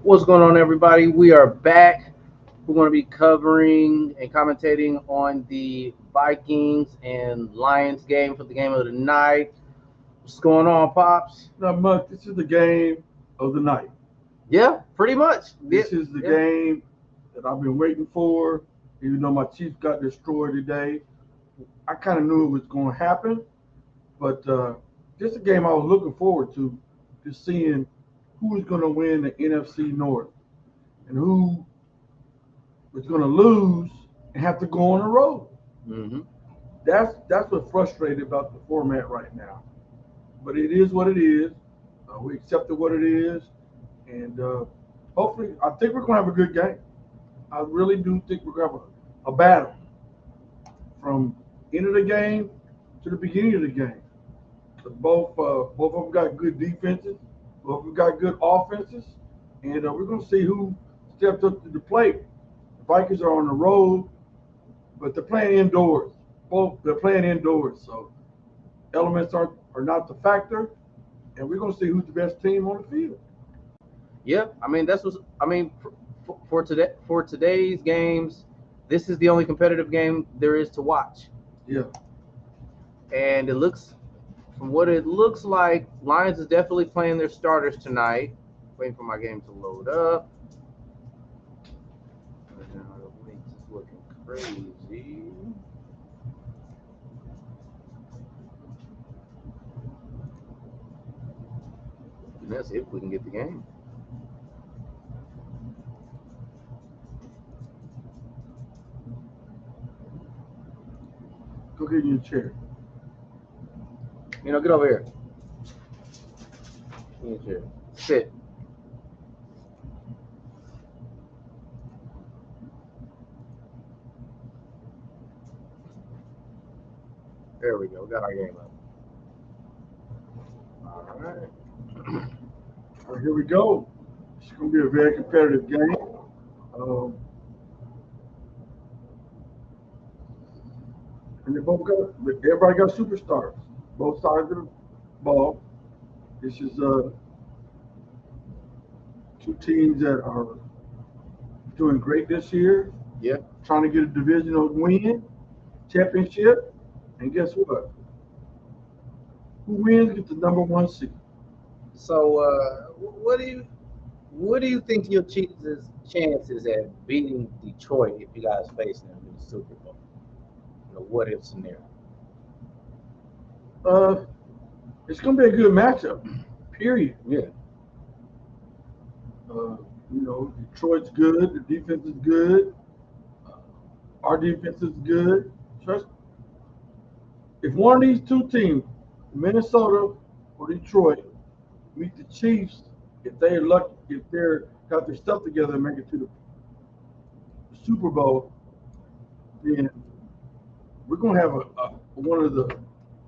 What's going on, everybody? We are back. We're going to be covering and commentating on the Vikings and Lions game for the game of the night. What's going on, Pops? Not much. This is the game of the night. Yeah, pretty much. Yeah, This is the yeah. game that I've been waiting for. Even though my Chiefs got destroyed today, I kind of knew it was going to happen. But this is a game I was looking forward to seeing who is going to win the NFC North and who is going to lose and have to go on the road. hmm That's what frustrated about the format right now. But it is what it is. We accepted what it is, and hopefully, I think we're going to have a good game. I really do think we're going to have a battle from end of the game to the beginning of the game. Both of them got good defenses. Both of them got good offenses, and we're going to see who steps up to the plate. The Vikings are on the road, but they're playing indoors. Both they're playing indoors, so elements are not the factor, and we're going to see who's the best team on the field. Yeah, I mean that's what I mean for today. For today's games, this is the only competitive game there is to watch, Yeah. and from what it looks like, Lions is definitely playing their starters tonight. Waiting for my game to load up. Now the links is looking crazy. And that's if we can get the game. Go get you a chair. Get over here. Get in your chair. Sit. There we go. We got our game up. All right. All right, here we go. It's going to be a very competitive game. Um, and everybody got superstars, both sides of the ball. This is two teams that are doing great this year, Yeah. trying to get a divisional win, championship, and guess what? Who wins gets the number one seed. So, what do you think your Chiefs' chances at beating Detroit if you guys face them in the Super Bowl? What if scenario? Uh, it's going to be a good matchup. Period. Yeah. Uh, Detroit's good. The defense is good. Our defense is good. Trust. If one of these two teams, Minnesota or Detroit, meet the Chiefs, if they're got their stuff together and make it to the Super Bowl, then we're gonna have one of the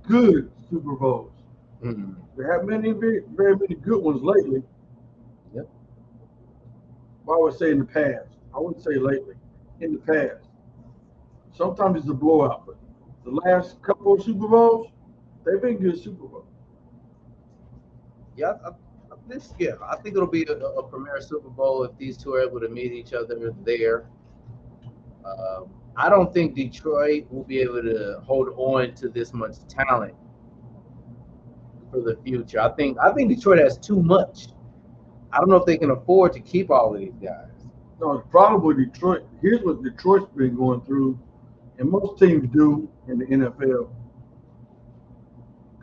good Super Bowls. Mm-hmm. There have very many good ones lately. Yep. I would say in the past. I wouldn't say lately. In the past. Sometimes it's a blowout, but the last couple of Super Bowls, they've been good Super Bowls. Yeah. I think it'll be a premier Super Bowl if these two are able to meet each other there. I don't think Detroit will be able to hold on to this much talent for the future. I think Detroit has too much. I don't know if they can afford to keep all of these guys. No, it's probably Detroit. Here's what Detroit's been going through, and most teams do in the NFL.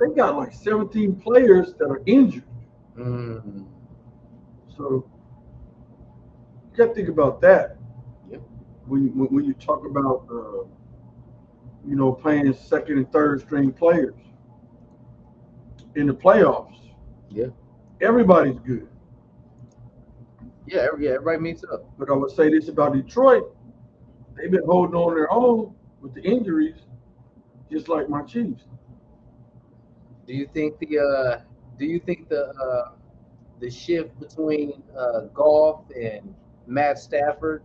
They got like 17 players that are injured. Mm, So you got to think about that yep. when you talk about playing second and third string players in the playoffs. Yeah. Everybody's good. Yeah. Everybody meets up. But I would say this about Detroit: they've been holding on their own with the injuries, just like my Chiefs. Do you think the shift between Goff and Matt Stafford,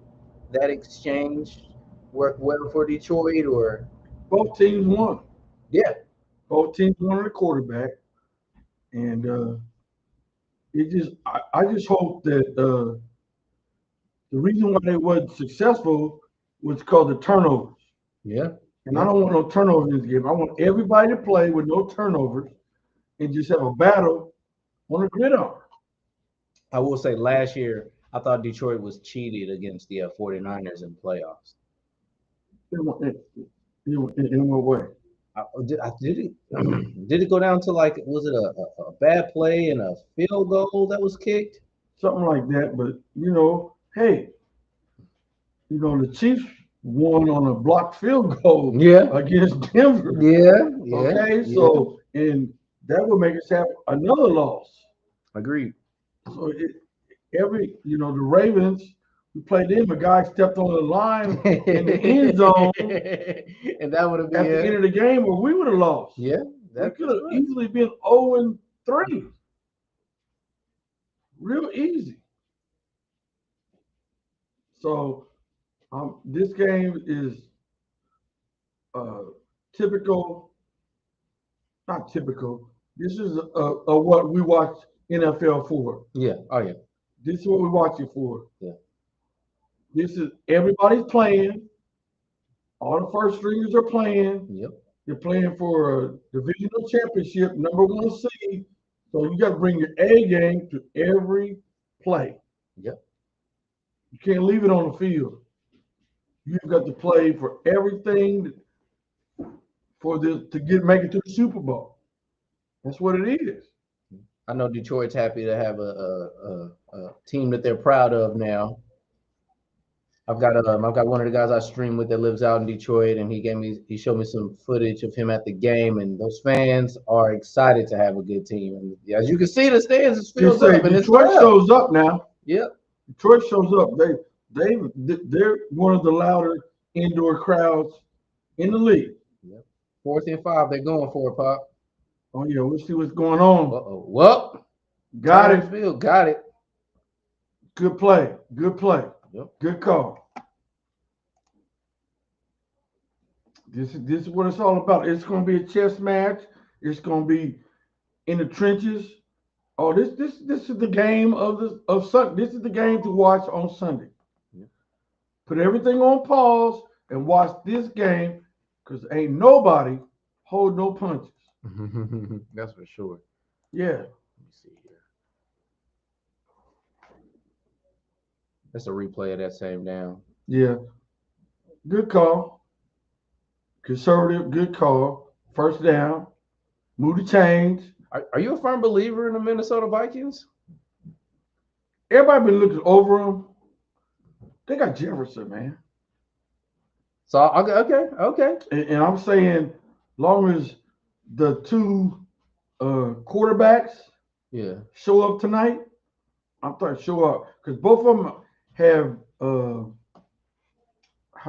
that exchange worked well for Detroit, or Both teams won. yeah, Both teams wanted a quarterback, and I just hope that The reason why they wasn't successful was because of turnovers. Yeah. And I don't want no turnovers in this game. I want everybody to play with no turnovers and just have a battle on the gridiron. I will say last year, I thought Detroit was cheated against the 49ers in playoffs. In what way? Did it did it go down to like was it a bad play and a field goal that was kicked? Something like that. But hey, the Chiefs won on a blocked field goal Yeah. against Denver. Yeah. Okay, so and that would make us have another loss. Agreed. So the Ravens, we played them. A guy stepped on the line in the end zone, and that would have been at the end of the game, where we would have lost. Yeah, we could have easily been 0-3. Real easy. So this game is typical. Not typical. This is what we watch NFL for. Yeah. Oh yeah. This is what we watch it for. Yeah. This is everybody's playing. All the first stringers are playing. Yep. You're playing for a divisional championship, #1 seed. So you got to bring your A game to every play. Yep. You can't leave it on the field. You've got to play for everything for this to make it to the Super Bowl. That's what it is. I know Detroit's happy to have a team that they're proud of now. I've got one of the guys I stream with that lives out in Detroit, and he showed me some footage of him at the game, and those fans are excited to have a good team. And as you can see, the stands is filled up. And Detroit shows up now. Yep. Detroit shows up. They're one of the louder indoor crowds in the league. Yep. 4th and 5, they're going for it, Pop. Oh yeah, we'll see what's going on. Uh-oh. Well, got it. Field, got it. Good play. Good play. Yep. Good call. This is what it's all about. It's going to be a chess match. It's going to be in the trenches. Oh, this is the game of Sunday. This is the game to watch on Sunday. Yep. Put everything on pause and watch this game, because ain't nobody hold no punches. That's for sure. Yeah. Let me see here. That's a replay of that same down. Yeah. Good call. Conservative, good call. First down. Move the chains. Are you a firm believer in the Minnesota Vikings? Everybody been looking over them. They got Jefferson, man. So okay. And I'm saying, long as the two quarterbacks show up tonight, I'm trying to show up, because both of them have how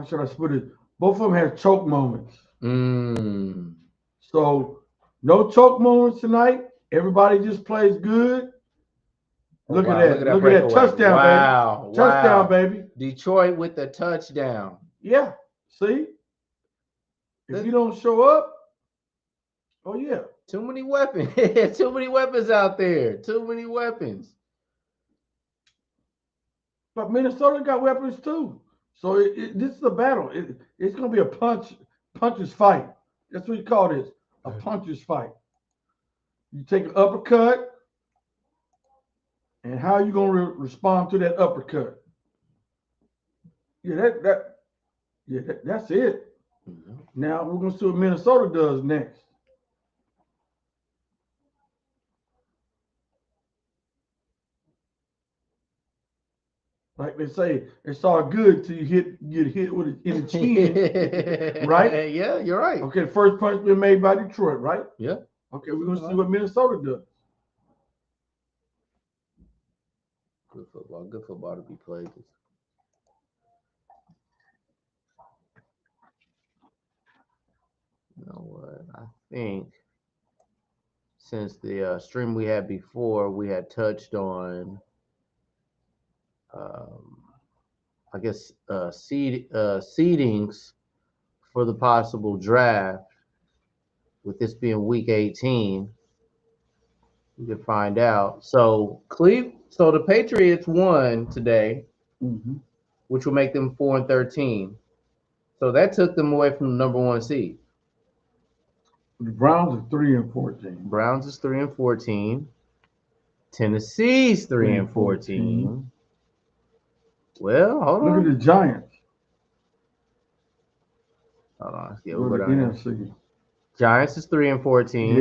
should I put it? Both of them have choke moments. So no choke moments tonight. Everybody just plays good. Look at that. Look at that touchdown, baby. Touchdown, baby. Detroit with the touchdown. Yeah. See? If you don't show up, oh yeah. Too many weapons. Too many weapons out there. Too many weapons. But Minnesota got weapons too. So this is a battle. It's going to be a puncher's fight. That's what you call this, a puncher's fight. You take an uppercut, and how are you going to respond to that uppercut? Yeah, that's it. Mm-hmm. Now we're going to see what Minnesota does next. Like they say, it's all good till you get hit with it in the chin, right? Yeah, you're right. Okay, the first punch been made by Detroit, right? Yeah. Okay, we're gonna see what Minnesota does. Good football to be played. You know what? I think since the stream we had before, we had touched on, I guess, seedings for the possible draft. With this being week 18, we could find out. So the Patriots won today. Mm-hmm. which will make them 4-13. So that took them away from the number one seed. The Browns are 3-14. Browns is 3-14. Tennessee's 3-14. Well, hold Look at on. the Giants. Hold on. Yeah, Go we'll to go down here. NFC. Giants is 3-14.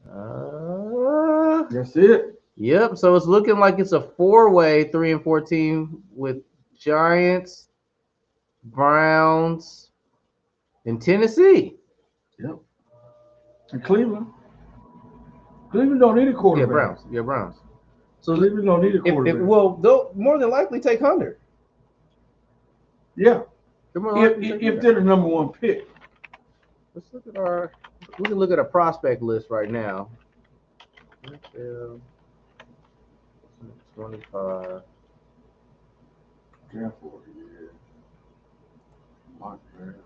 Yeah, Uh, that's it. yep. So it's looking like it's a four-way 3-14 with Giants, Browns, and Tennessee. Yep. And Cleveland. Cleveland don't need a Yeah, quarterback. Browns. Yeah, Browns. So Cleveland don't need a if quarterback. well, they'll more than likely take Hunter. Yeah, They're more likely to take if Hunter. they're the number one pick. Let's look at our. We can look at a prospect list right now. NFL 25. Draft order, yeah. Mock draft.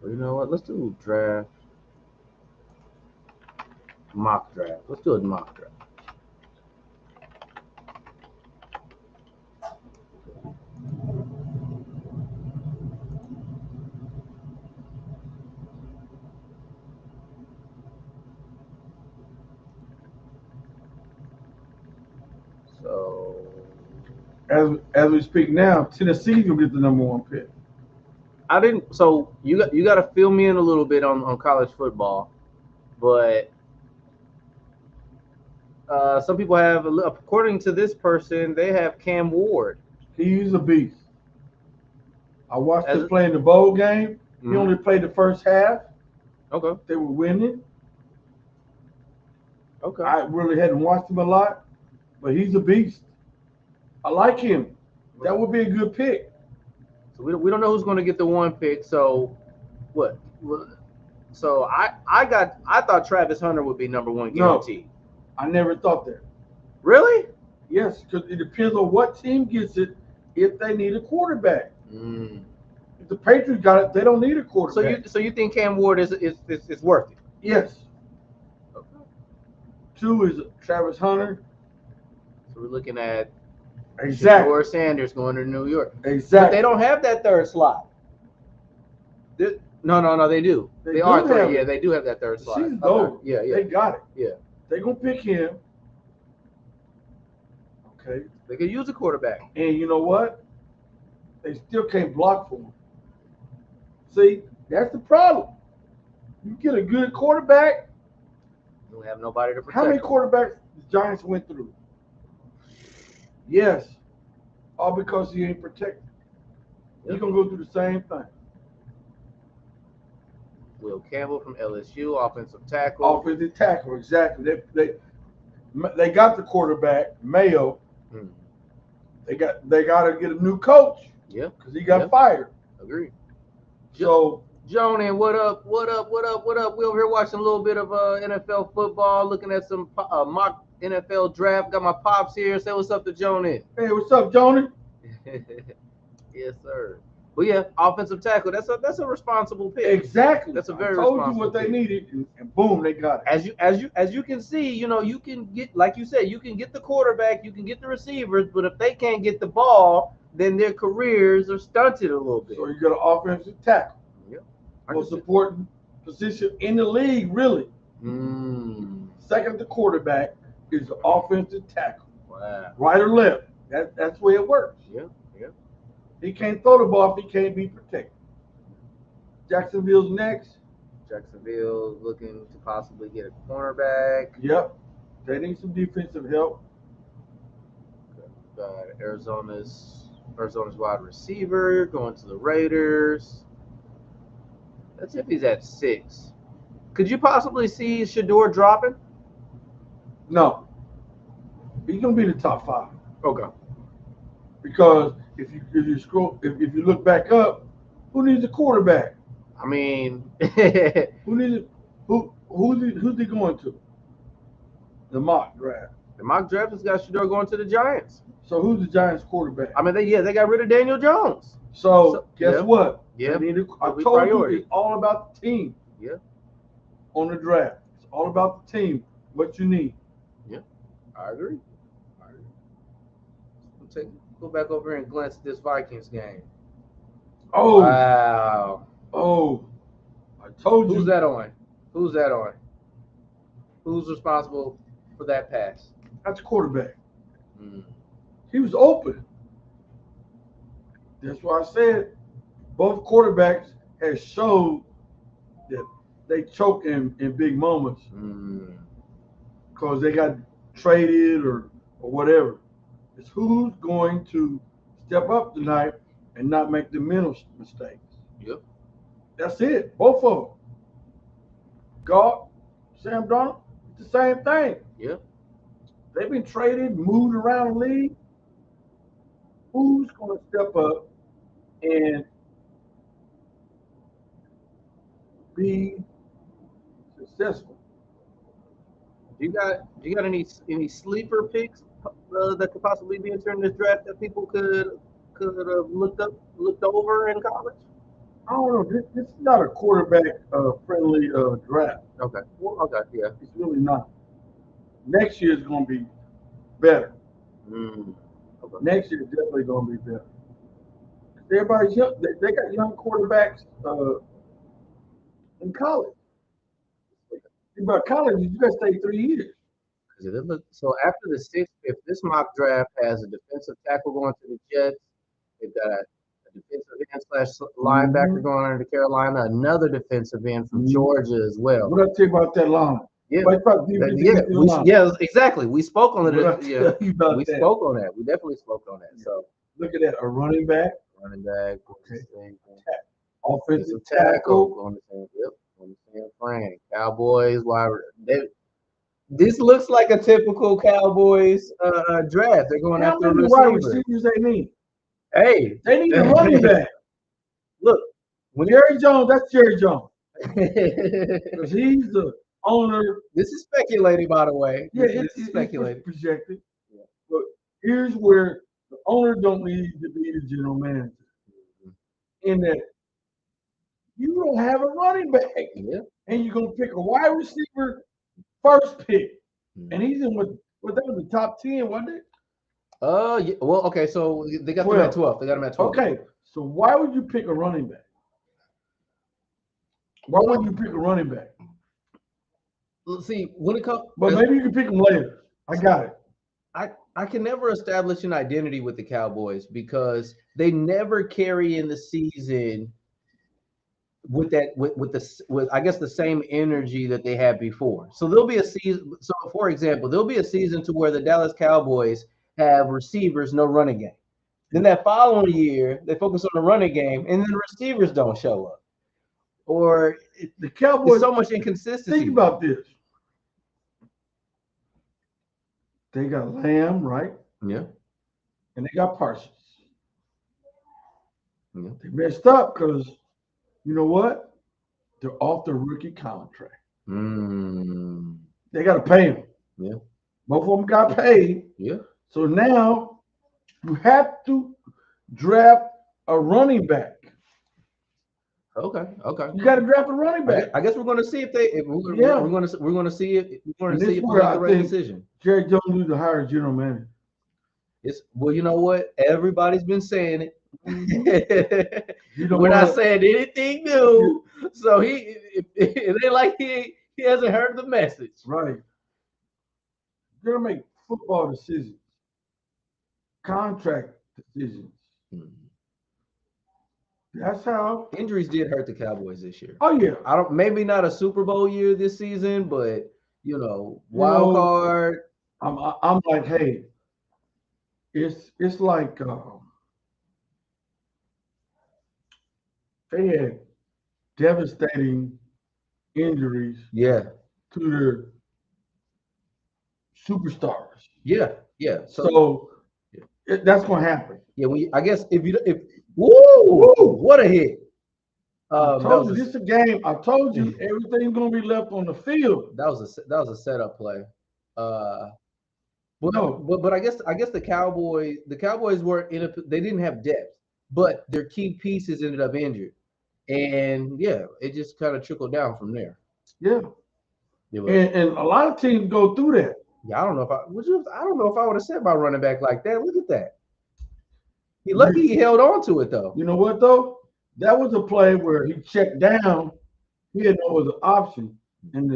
Well, you know what? Let's do draft. Mock draft. Let's do a mock draft. So As we speak now, Tennessee will get the number one pick. I didn't. So you got to fill me in a little bit on college football, but some people have, according to this person, they have Cam Ward. He's a beast. I watched As him a- play in the bowl game. He Mhm. only played the first half. Okay. They were winning. Okay. I really hadn't watched him a lot, but he's a beast. I like him. That would be a good pick. So we don't know who's going to get the one pick. So what? So I thought Travis Hunter would be number one No. guaranteed. I never thought that. Really? Yes, because it depends on what team gets it if they need a quarterback. Mm. If the Patriots got it, they don't need a So quarterback. you think Cam Ward is worth it? Yes. Okay. 2 is Travis Hunter. So we're looking at Exactly. Shador Sanders going to New York. But Exactly. they don't have that third slot. No, they do. They They do are have third. it. Yeah, they do have that third slot. Season's Okay. over. Yeah, They got it. yeah. They're going to pick him. Okay. They could use a quarterback. And you know what? They still can't block for him. See, that's the problem. You get a good quarterback. You don't have nobody to protect. How many them. quarterbacks the Giants went through? Yes. All because he ain't protected. He's Yep. going to go through the same thing. Will Campbell from LSU, offensive tackle. Offensive tackle, exactly. They got the quarterback, Mayo. Hmm. They got to get a new coach Yep. because he got Yep. fired. Agreed. So Joan, and what up? We over here watching a little bit of NFL football, looking at some mock NFL draft. Got my pops here. Say what's up to Joan in. hey, what's up, Joni? Yes, sir. But yeah, offensive tackle. That's a responsible pick. Exactly. That's a very I told you responsible what they pick. needed, and boom, they got it. As you can see, you can get, like you said, you can get the quarterback, you can get the receivers, but if they can't get the ball, then their careers are stunted a little bit. So you got an offensive tackle, Yep. most important position in the league, really. Mm. Second to quarterback is the offensive tackle, Wow. right or left. That's the way it works. Yeah. Yeah. He can't throw the ball if he can't be protected. Jacksonville's next. Jacksonville looking to possibly get a cornerback. Yep. They need some defensive help. Arizona's wide receiver going to the Raiders. That's if he's at 6. Could you possibly see Shador dropping? No. He's gonna be the top 5. Okay. Because if you look back up, who needs a quarterback? I mean, Who's he going to? The mock draft. the mock draft has got Shador going to the Giants. So who's the Giants quarterback? I mean, they got rid of Daniel Jones. So guess yeah. what? Yeah. They need I It'll be told priority. you it's all about the team. Yeah. On the draft. It's all about the team. What you need. I agree. Go back over and glance at this Vikings game. Oh, Wow. I told you. Who's that on? Who's that on? Who's responsible for that pass? That's quarterback. Mm. He was open. That's why I said both quarterbacks have showed that they choke in big moments because they got traded or whatever. It's who's going to step up tonight and not make the mental mistakes. Yep. That's it. Both of them. God, Sam Darnold, it's the same thing. Yep. They've been traded, moved around the league. Who's going to step up and be successful? Do you got any sleeper picks that could possibly be entering this draft that people could have looked over in college? I don't know. This is not a quarterback friendly draft. Okay. Well, okay. Yeah. It's really not. Next year is going to be better. Okay. Next year is definitely going to be better. Everybody's young. They got young quarterbacks in college. But college, you got to stay 3 years. So after the sixth, if this mock draft has a defensive tackle going to the Jets, they've got a defensive end / linebacker going under to Carolina, another defensive end from Georgia as well. What did I tell you about that line? Yeah, exactly. We spoke on it. Yeah, we that? spoke on that. We definitely spoke on that. So look at that, a running back, okay. Offensive tackle on the same frame. Cowboys, this looks like a typical Cowboys draft. They're going after a receiver. Wide receivers they need. Hey, they need a running back. Look, when Jerry Jones, that's Jerry Jones. Because he's the owner. This is speculating, by the way. Yeah, it's speculated. Projected. Yeah. But here's where the owner don't need to be the general manager. In that you don't have a running back. Yeah. And you're gonna pick a wide receiver first pick. And he's in that was the top 10, wasn't it? Yeah. Well, okay, so they got 12. Them at 12. They got him at 12. Okay, so why would you pick a running back? Why would you pick a running back? Let's see, when it comes, but maybe you can pick them later. I got it. I can never establish an identity with the Cowboys because they never carry in the season with I guess the same energy that they had before. So there'll be a season. So for example, there'll be a season to where the Dallas Cowboys have receivers, no running game. Then that following year, they focus on the running game, and then the receivers don't show up. Or the Cowboys, so much inconsistency. Think about this. They got Lamb, right? Yeah. And they got Parsons. Yeah. They messed up because, you know what? They're off the rookie contract. They got to pay them. Yeah. Both of them got paid. Yeah. So now you have to draft a running back. Okay. You got to draft a running back. I guess we're going to see we're going to see if we make the right decision. Jerry Jones needs to hire a general manager. Well, you know what? Everybody's been saying it. We're not saying anything new. So it ain't like he hasn't heard the message. Right. You're gonna make football decisions, contract decisions. That's how injuries did hurt the Cowboys this year. Oh yeah. Maybe not a Super Bowl year this season, but wild card. I'm like, hey, it's like they had devastating injuries. Yeah. To their superstars. Yeah. So that's gonna happen. Yeah. I guess woo, what a hit! I told you this is a game. I told you everything's gonna be left on the field. That was a setup play. But I guess the Cowboys were they didn't have depth, but their key pieces ended up injured, and it just kind of trickled down from there. Yeah. And a lot of teams go through that. Yeah, I don't know if I would have said about running back like that. Look at that. He lucky he held on to it though. You know what though? That was a play where he checked down. He had no other option. In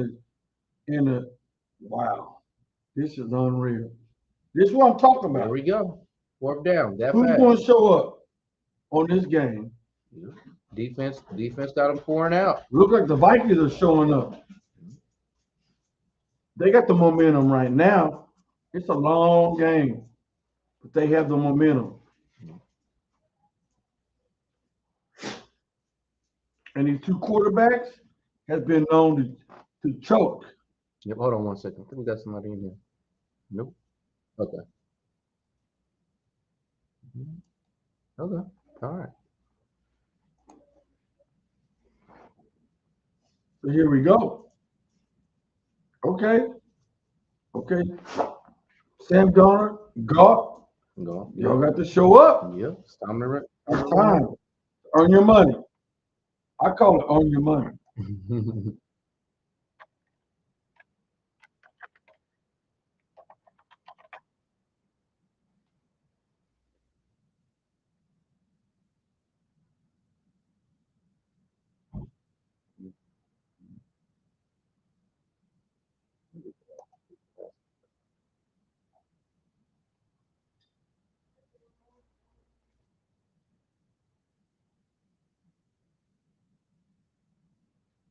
the wow, this is unreal. This is what I'm talking There about. we go. Fourth down. That Who's fast. going to show up on this game? Defense got him pouring out. Look like the Vikings are showing up. They got the momentum right now. It's a long game, but they have the momentum. And these two quarterbacks has been known to choke. Yep, hold on 1 second. I think we got somebody in here. Nope. Okay. Okay. All right. So here we go. Okay. Sam Darnold, Goff, Go. y'all got to show up. Yep. It's time to It's time. Earn your money. I call it earn your money.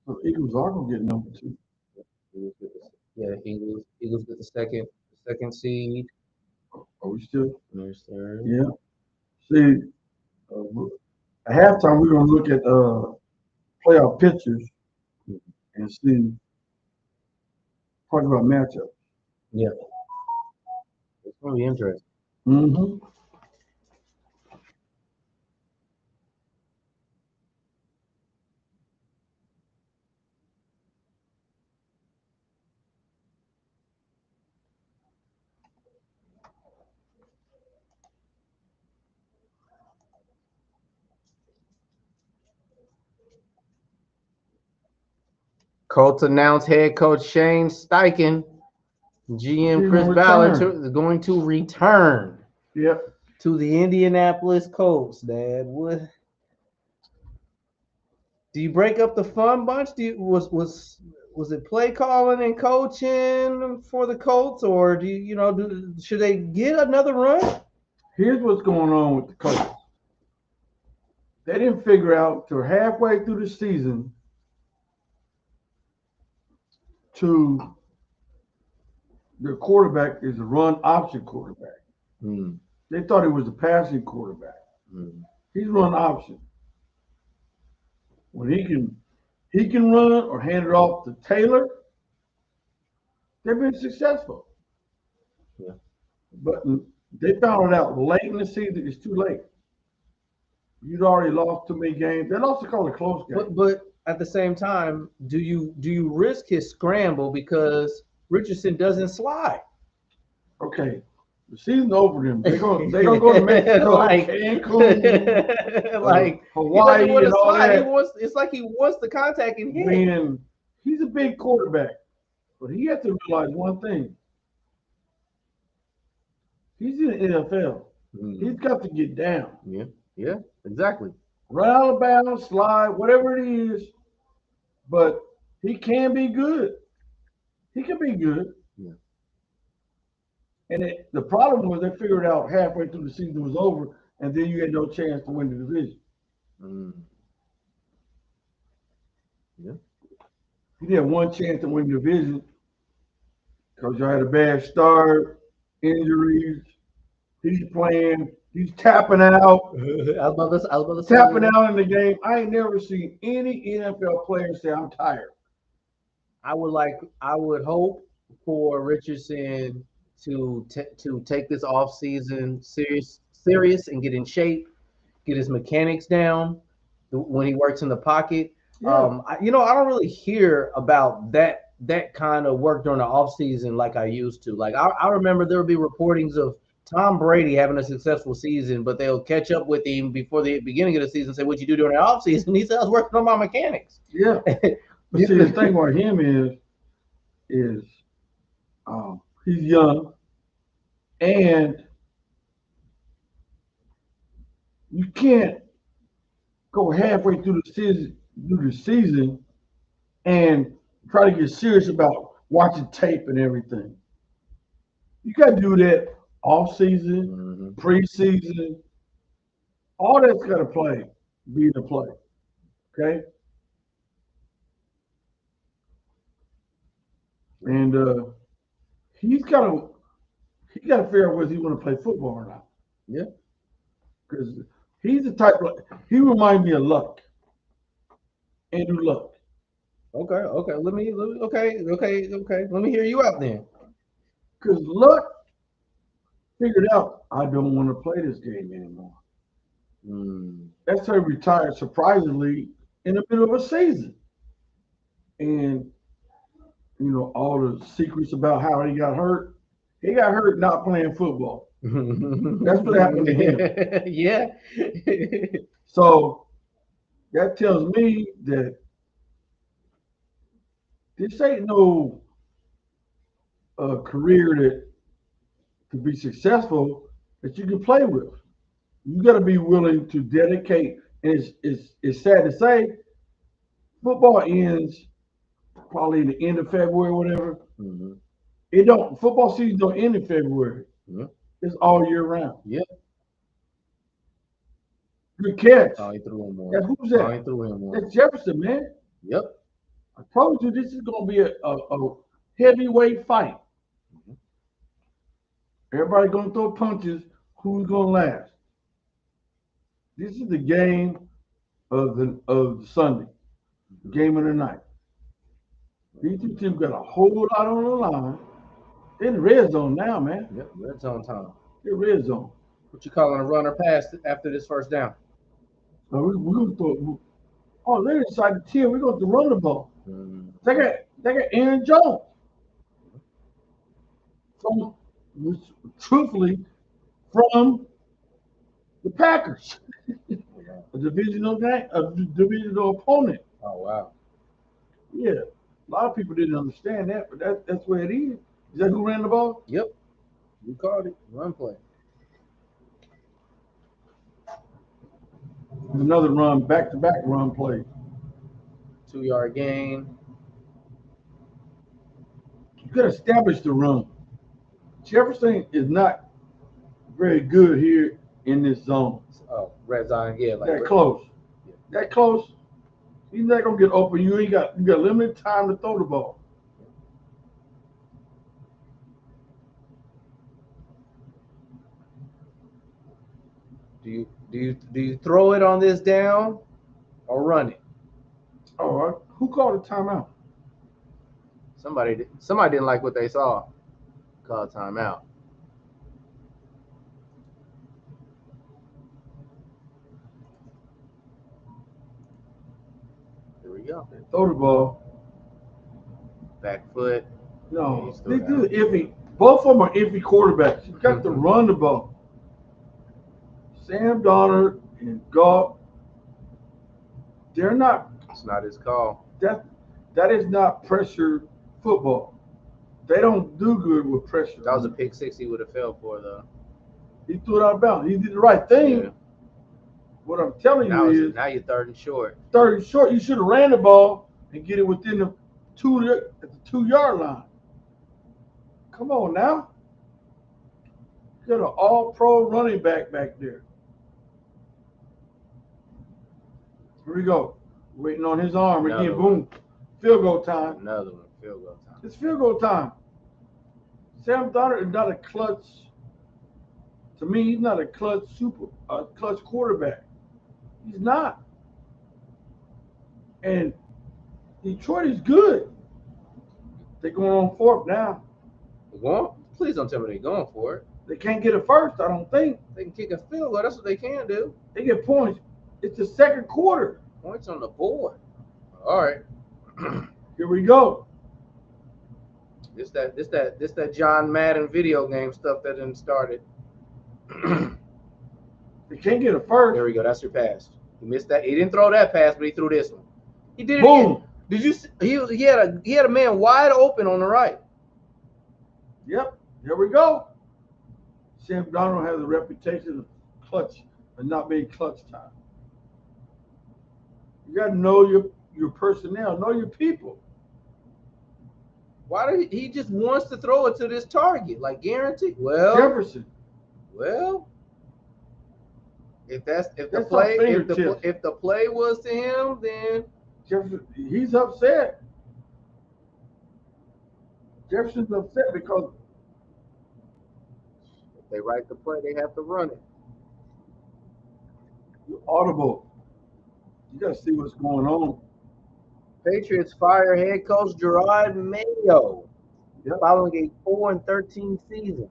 So Eagles are gonna get number 2. Yeah, Eagles get the second seed. Are we still? There's third. Yeah. See, at halftime we're gonna look at playoff pictures and see talk about matchups. Yeah. It's gonna be interesting. Mm-hmm. Colts announced head coach Shane Steichen, GM Chris Ballard is going to return. Yep. To the Indianapolis Colts, Dad. What? Do you break up the fun bunch? Was it play calling and coaching for the Colts, or should they get another run? Here's what's going on with the Colts. They didn't figure out till halfway through the season to their quarterback is a run option quarterback. They thought he was a passing quarterback. He's run option. When he can run or hand it off to Taylor, they've been successful. Yeah. But they found it out late in the season. It's too late. You'd already lost too many games. They lost a couple of close games. But at the same time, do you risk his scramble because Richardson doesn't slide? Okay. The season's over them. They're gonna go to Mexico, Cancun, Hawaii, and all that. It's like he wants the contact and hit. Man, he's a big quarterback, but he has to realize one thing. He's in the NFL. He's got to get down. Yeah, exactly. Run out of bounds, slide, whatever it is, but he can be good. He can be good. Yeah. And the problem was they figured out halfway through the season was over, and then you had no chance to win the division. Yeah. You didn't have one chance to win the division because you had a bad start, injuries. He's playing. He's tapping out. I was about to say tapping out in the game. I ain't never seen any NFL player say, "I'm tired." I would hope for Richardson to take this off season serious and get in shape, get his mechanics down when he works in the pocket. Yeah. I don't really hear about that kind of work during the off season like I used to. Like I remember there would be reportings of Tom Brady having a successful season, but they'll catch up with him before the beginning of the season and say, "What'd you do during the off season?" He said, "I was working on my mechanics." Yeah. But see, the thing with him is he's young, and You can't go halfway through the season and try to get serious about watching tape and everything. You got to do that off season, preseason. All that's got to be in the play. Okay. And he's got to figure out whether he want to play football or not. Yeah. Because he's the type of, he reminds me of Luck. Andrew Luck. Okay. Let me Let me hear you out then. Because Luck figured out I don't want to play this game anymore. That's how he retired surprisingly in the middle of a season. And all the secrets about how he got hurt. He got hurt not playing football. That's what happened to him. Yeah. So that tells me that this ain't no career that to be successful that you can play with. You got to be willing to dedicate. And it's sad to say, football ends probably in the end of February or whatever. Football season don't end in February. It's all year round. Yep. Good catch. Oh, he threw him more. Who's that? Oh, he threw him more. That's Jefferson, man. Yep. I told you this is going to be a heavyweight fight. Everybody going to throw punches. Who's going to last? This is the game of the Sunday, game of the night. These two teams got a whole lot on the line. They're in the red zone now, man. Yep, red zone time. They're red zone. What you calling a runner pass after this first down? So we're going to throw. Oh, they're inside the 10. We're going to run the ball. They got Aaron Jones. Truthfully, from the Packers, a divisional opponent. Oh wow. Yeah, a lot of people didn't understand that, but that's where it is. Is that who ran the ball? Yep. You called it. Run play. Another back-to-back run play. 2-yard gain. You got to establish the run. Jefferson is not very good here in this zone. Oh, red zone, yeah. That close. Yeah. That close. He's not gonna get open. You got limited time to throw the ball. Do you throw it on this down or run it? Oh, who called a timeout? Somebody didn't like what they saw. Called timeout. Here we go. Throw the ball. Back foot. No, they do iffy. Both of them are iffy quarterbacks. You got to run the ball. Sam Darnold and Goff, they're not. It's not his call. That is not pressure football. They don't do good with pressure. That was a pick six he would have fell for, though. He threw it out of bounds. He did the right thing. Yeah. What I'm telling you is now you're third and short. Third and short. You should have ran the ball and get it within the 2-yard line. Come on now. You got an all-pro running back there. Here we go. Waiting on his arm again. Boom. Field goal time. Another one. Field goal time. It's field goal time. Sam Darnold is not a clutch. To me, he's not a clutch quarterback. He's not. And Detroit is good. They're going on fourth now. They're going? Please don't tell me they're going for it. They can't get it first, I don't think. They can kick a field goal. That's what they can do. They get points. It's the second quarter. Points on the board. All right. Here we go. This that John Madden video game stuff that didn't started. They can't get it first. There we go. That's your pass. He missed that. He didn't throw that pass, but he threw this one. He did it Boom. again. Did you see? He had a man wide open on the right. Yep. Here we go. Sam Darnold has a reputation of and not being clutch time. You got to know your personnel, know your people. Why did he just wants to throw it to this target? Like guaranteed. Jefferson, Well, if that's our fingertips. if the play was to him, then Jefferson, he's upset. Jefferson's upset because if they write the play, they have to run it. you're audible. You got to see what's going on. Patriots fire head coach Gerard Mayo Yep. following a 4-13 season.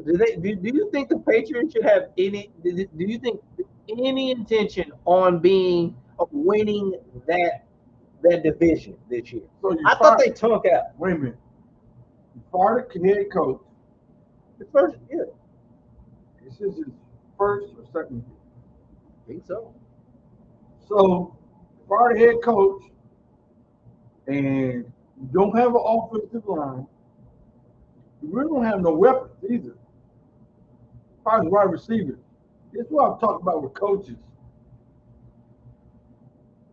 Do you think the Patriots should have any? Do you think any intention on winning that division this year? So I thought they took out Wait a minute. You fired a head coach. the first year. This is his first or second year. I think so. So, fired a head coach, and you don't have an offensive line. You really don't have no weapons either. As far as wide receivers, this is what I'm talking about with coaches.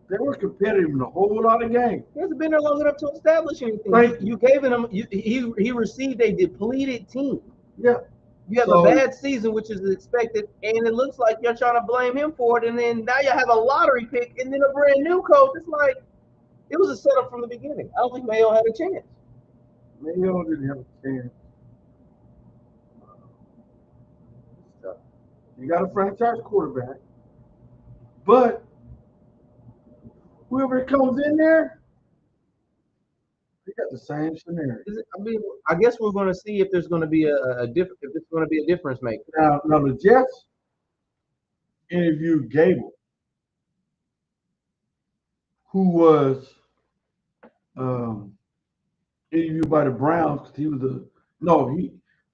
They were competitive in a whole lot of games. He hasn't been there long enough to establish anything. Right. You gave him. He received a depleted team. Yeah. You have a bad season, which is expected, and it looks like you're trying to blame him for it. And then now you have a lottery pick, and then a brand new coach. It's like it was a setup from the beginning. I don't think Mayo had a chance. Mayo didn't have a chance. You got a franchise quarterback, but whoever comes in there, they got the same scenario. I guess we're going to see if there's going to be a difference maker. Now the Jets interviewed Gable, who was interviewed by the Browns because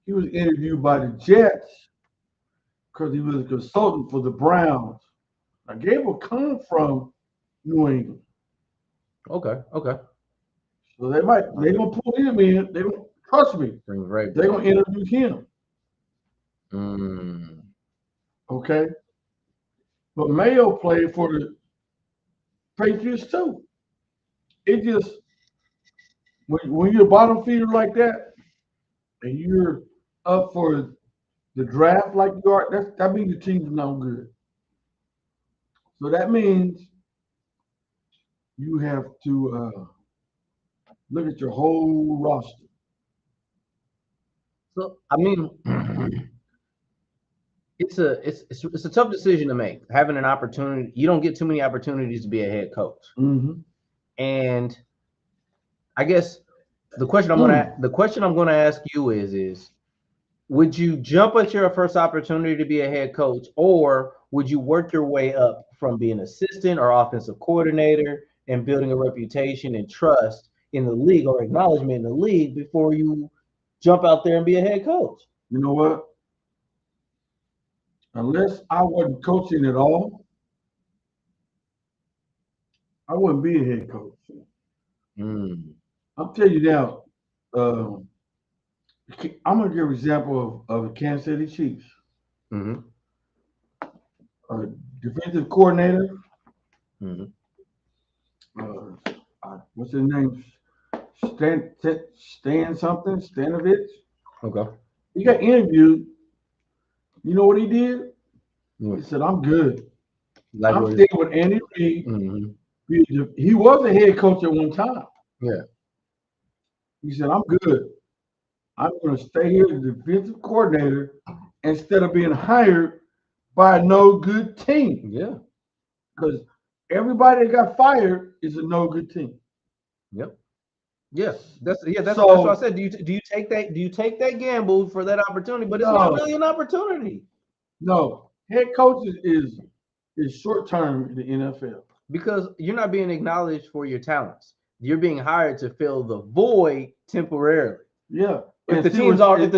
he was interviewed by the Jets because he was a consultant for the Browns. Now Gable comes from New England. Okay. So they gonna pull him in. They don't trust me. They're gonna interview him. Okay. But Mayo played for the Patriots too. It just when you're a bottom feeder like that and you're up for the draft like you are, that means the team's no good. So that means you have to look at your whole roster. So I mean, it's a tough decision to make. Having an opportunity, you don't get too many opportunities to be a head coach. Mm-hmm. And I guess the question I'm gonna ask you is would you jump at your first opportunity to be a head coach, or would you work your way up from being assistant or offensive coordinator and building a reputation and trust in the league or acknowledgement in the league before you jump out there and be a head coach? You know what? Unless I wasn't coaching at all, I wouldn't be a head coach. I'll tell you now, I'm going to give an example of the Kansas City Chiefs. Mm-hmm. Defensive coordinator. Mm-hmm. What's his name? Stanovich. Okay. He got interviewed. You know what he did? What? He said, "I'm good. Like I'm staying with Andy Reid." Mm-hmm. He was a head coach at one time. Yeah. He said, "I'm good. I'm going to stay here as defensive coordinator instead of being hired by a no good team." Yeah. Because everybody that got fired is a no good team. Yep. Yes. That's what I said. Do you take that gamble for that opportunity? But it's not really an opportunity. No. Head coach is short term in the NFL. Because you're not being acknowledged for your talents. You're being hired to fill the void temporarily. Yeah. If the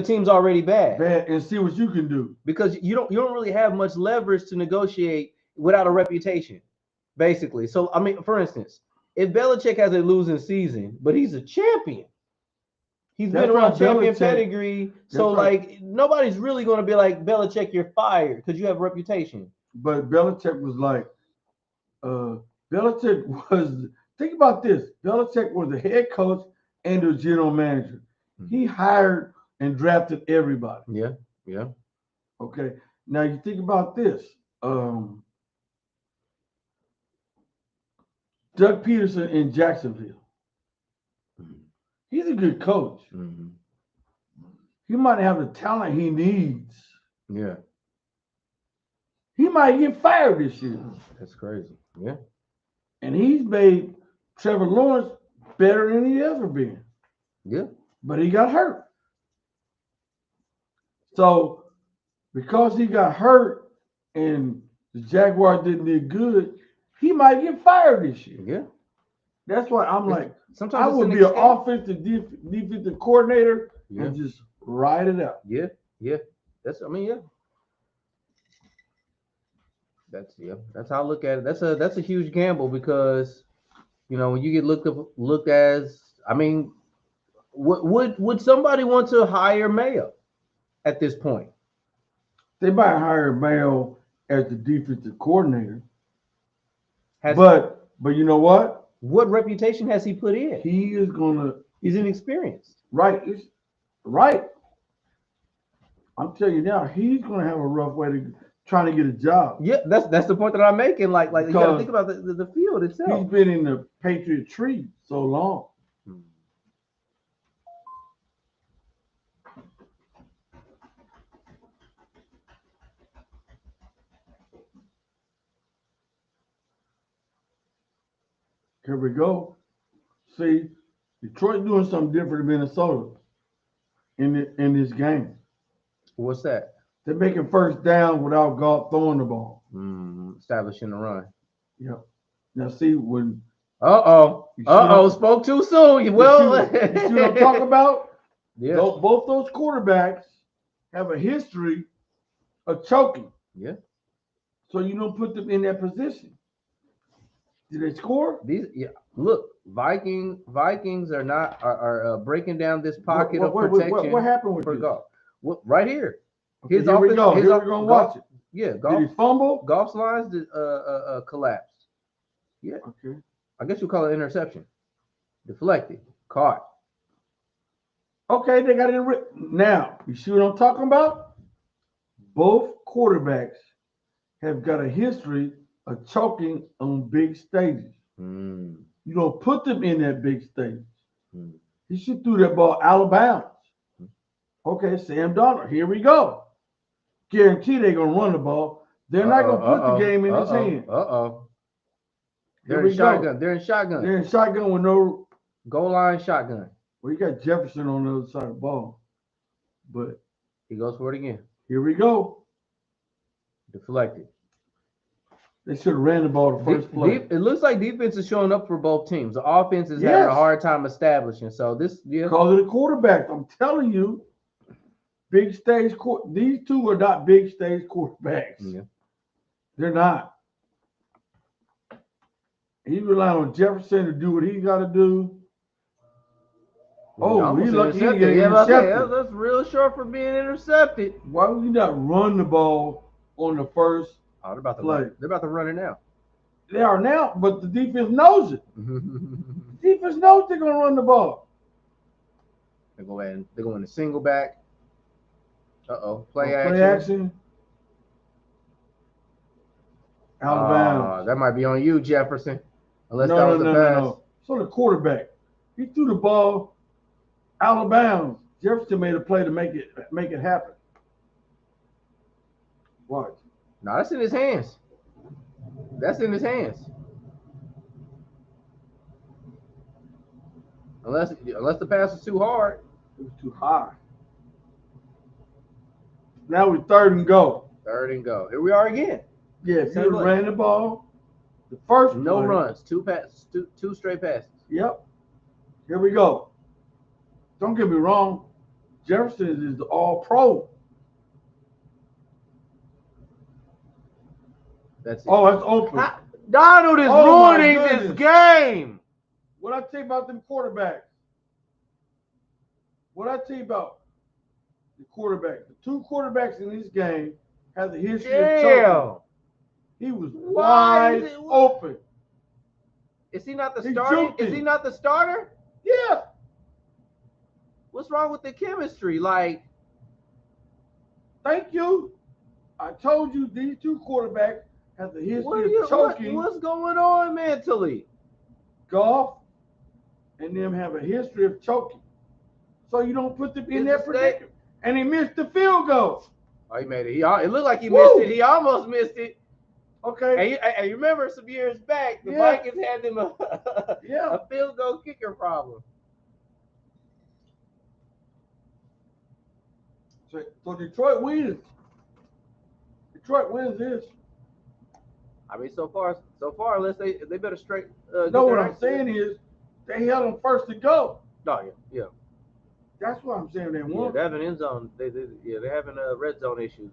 team's already bad, and see what you can do. Because you don't really have much leverage to negotiate without a reputation, basically. So I mean, for instance, if Belichick has a losing season, but he's a champion, He's That's been around why champion Belichick- pedigree. So, that's right. like, nobody's really going to be like, Belichick, you're fired because you have a reputation. But Belichick was like, Belichick was, think about this. Belichick was the head coach and the general manager. He hired and drafted everybody. Yeah, yeah. Okay. Now you think about this. Doug Peterson in Jacksonville. He's a good coach. Mm-hmm. He might have the talent he needs. Yeah, He might get fired this year. that's crazy. Yeah. And he's made Trevor Lawrence better than he ever been. Yeah. But he got hurt. So because he got hurt and the Jaguars didn't do good, he might get fired this year. Yeah. That's why I'm like, Sometimes I it's would an be an escape. offensive defensive coordinator Yeah. and just ride it out. Yeah. Yeah. That's yeah. That's how I look at it. That's a huge gamble because when you get looked as would somebody want to hire Mayo at this point? They might hire Mayo as the defensive coordinator. Has, But you know what? what reputation has he put in? He is gonna He's inexperienced. right. It's right. I'm telling you now, he's gonna have a rough way to trying to get a job. Yeah, that's the point that I'm making. Like you got to Because think about the field He's itself. been in the Patriot tree so long. Here we go. See, Detroit doing something different than Minnesota in this game. What's that? They're making first down without God throwing the ball. Establishing the run. Yep. Now see when Uh-oh. Spoke too soon. Well, you see what I'm talking about? Yeah. Both those quarterbacks have a history of choking. Yeah. So you don't put them in that position. Did they score? Look, Vikings are not are breaking down this pocket of protection. What happened with for this? golf? Right here. Okay, here we go. Here we're gonna watch it. Yeah, Did he fumble? Golf's lines collapsed. Yeah. Okay. I guess you call it interception. Deflected. Caught. Okay, they got it now. You see what I'm talking about? Both quarterbacks have got a history of choking on big stages. You don't put them in that big stage. He should threw that ball out of bounds. Okay, Sam Darnold, here we go. Guarantee they're gonna run the ball. They're not gonna put the game in his hand. They're in shotgun. They're in shotgun. They're in shotgun with no goal line shotgun. Well, you got Jefferson on the other side of the ball. But he goes for it again. Here we go. Deflected. They should have ran the ball the first play. It looks like defense is showing up for both teams. The offense is having a hard time establishing. So this, because of the quarterback, I'm telling you, big stage. These two are not big stage quarterbacks. Yeah. They're not. He's relying on Jefferson to do what he got to do. Oh, he's lucky he didn't get intercepted. That's real short for being intercepted. Why would you not run the ball on the first? Oh, they're about to play. They're about to run it now. They are now, but the defense knows it. Defense knows they're gonna run the ball. They're going to single back. Play action. Out of bounds. That might be on you, Jefferson. Unless that was a pass. No. So the quarterback, he threw the ball out of bounds. Jefferson made a play to make it happen. Watch. No, that's in his hands. That's in his hands. Unless the pass is too hard. It was too high. Now we're third and go. Third and go. Here we are again. Yeah, if you ran the ball, the first no play, runs, two straight passes. Yep. Here we go. Don't get me wrong. Jefferson is the all-pro. That's it. Oh, it's open. Donald is ruining this game. What I tell you about them quarterbacks? what I tell you about the quarterback, the two quarterbacks in this game have the history of choking. Damn. He was Why is wide it- open. Is he not the He starter? juked Is he him. not the starter? Yeah. What's wrong with the chemistry? Like, Thank you. I told you these two quarterbacks have the what history of choking. what's going on mentally? Golf and them have a history of choking. So you don't put them in Is that the state- predicament. And he missed the field goal. Oh, he made it. It looked like he Woo! missed it. He almost missed it. Okay. And you remember some years back, the Yeah. Vikings had them Yeah. a field goal kicker problem. So Detroit wins. Detroit wins this. I mean, so far, unless they better straight. No, what I'm saying is they held them first to go. No, yeah. That's what I'm saying. They Yeah, won. they're having end zone. They're having red zone issues.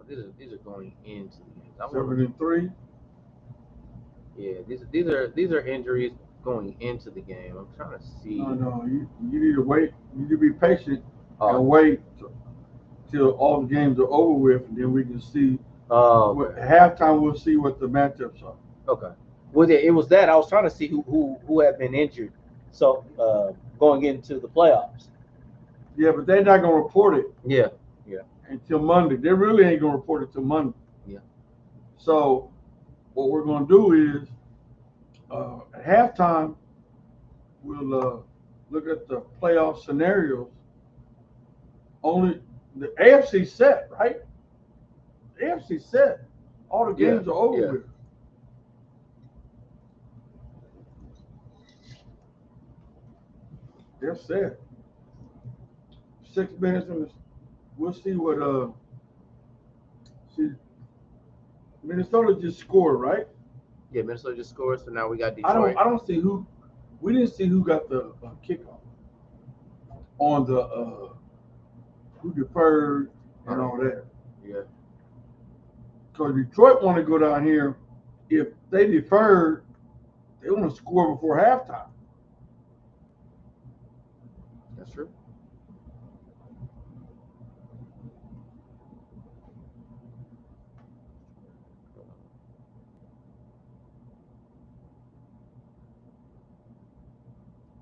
These are going into the game. 7-3. Yeah, these are injuries going into the game. I'm trying to see. No, you need to wait. You need to be patient Oh. and wait till all the games are over with, and then we can see. Oh, At halftime, we'll see what the matchups are. okay. Well, it was that I was trying to see who had been injured. So going into the playoffs. Yeah, but they're not gonna report it Yeah. until Monday. They really ain't gonna report it till Monday. Yeah. So what we're gonna do is at halftime we'll look at the playoff scenarios. Only the AFC set, right? The AFC set. All the games are over yeah. with. They're set. 6 minutes in the, we'll see what see Minnesota just scored, right? Yeah, Minnesota just scored, so now we got Detroit. I don't see who. We didn't see who got the kickoff on the who deferred and all that. Yeah. Because Detroit want to go down here. If they deferred, they want to score before halftime. That's true.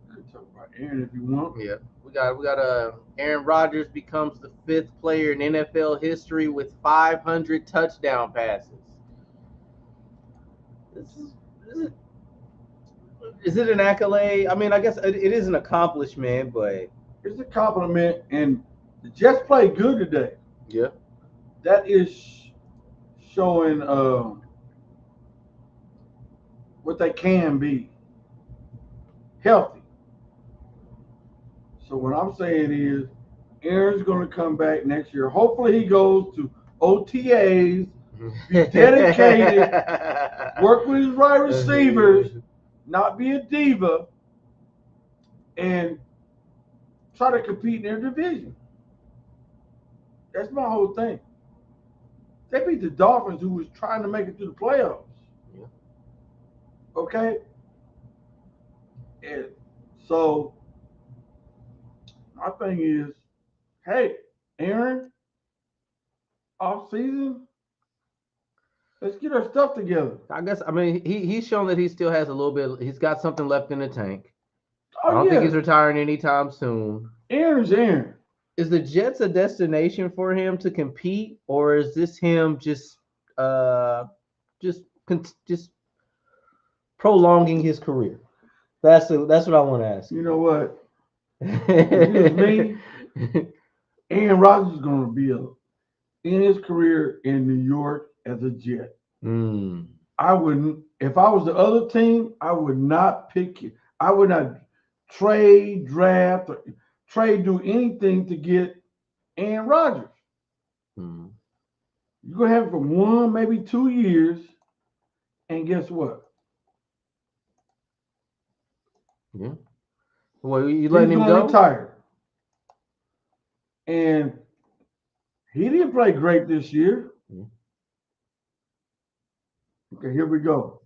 You can talk about Aaron if you want. Yeah. We got Aaron Rodgers becomes the 5th player in NFL history with 500 touchdown passes. Is it an accolade? I mean, I guess it is an accomplishment, but It's a compliment, and the Jets played good today. yeah. That is showing what they can be. Healthy. So what I'm saying is Aaron's going to come back next year. Hopefully he goes to OTAs, be dedicated, work with his wide receivers, not be a diva, and try to compete in their division. That's my whole thing. They beat the Dolphins, who was trying to make it to the playoffs. Yeah. Okay? And so my thing is, hey, Aaron, off season, let's get our stuff together. I guess I mean he's shown that he still has a little bit. He's got something left in the tank. I Oh don't yeah, think he's retiring anytime soon. Aaron's Aaron. Is the Jets a destination for him to compete, or is this him just prolonging his career? That's what I want to ask. You know what? If it was me, Aaron Rodgers is going to be in his career in New York as a Jet. Mm. I wouldn't, if I was the other team, I would not pick it. I would not trade, draft, or trade, do anything to get Aaron Rodgers. Mm. You're going to have it for 1, maybe 2 years. And guess what? Yeah. Well, you He's letting him going to go? retire. And he didn't play great this year. Yeah. Okay, here we go.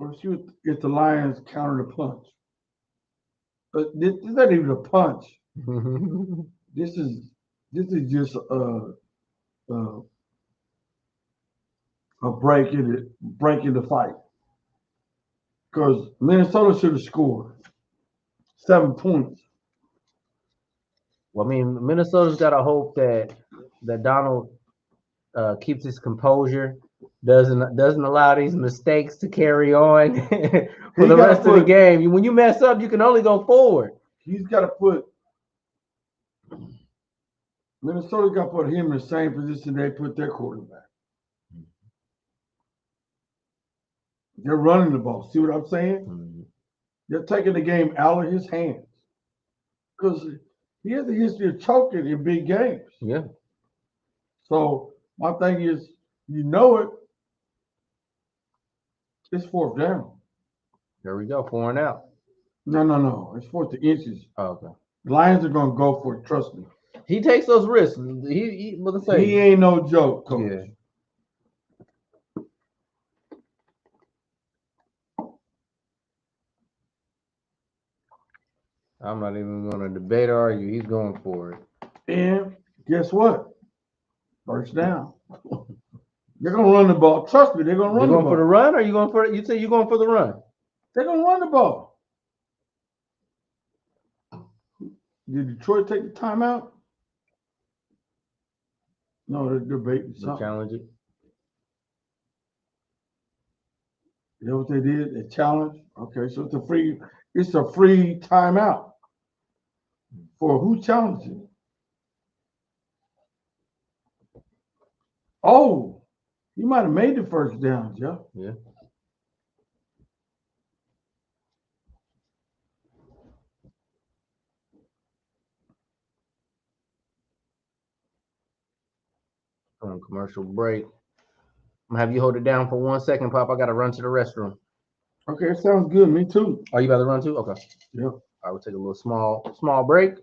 Let's see if the Lions counter the punch. But this isn't even a punch. This is just a break in the fight. Because Minnesota should have scored 7 points. Well, I mean, Minnesota's got to hope that Donald keeps his composure, doesn't allow these mistakes to carry on for He the gotta rest of the game. When you mess up, you can only go forward. He's got to put Minnesota got to put him in the same position they put their quarterback. They're running the ball. See what I'm saying? Mm-hmm. They're taking the game out of his hands because he has a history of choking in big games. Yeah. So my thing is, you know it. It's 4th down. There we go, 4 and out. No. It's 4th to inches. Oh, okay. The Lions are going to go for it. Trust me. He takes those risks. He ain't no joke, coach. Yeah. I'm not even going to debate or argue. He's going for it. And guess what? 1st down. They're going to run the ball. Trust me, they're going to run the ball. You going for the run, or you going for? You say you going for the run? They're going to run the ball. Did Detroit take the timeout? No, they're debating They something. challenge it. You know what they did? They challenged. Okay, so it's a free timeout. For who challenged it? Oh, he might have made the 1st down, Jeff. Yeah. On commercial break. I'm gonna have you hold it down for 1 second, Pop. I gotta run to the restroom. Okay, sounds good. Me too. Are you about to run too? Okay. Yep. I will take a little small break.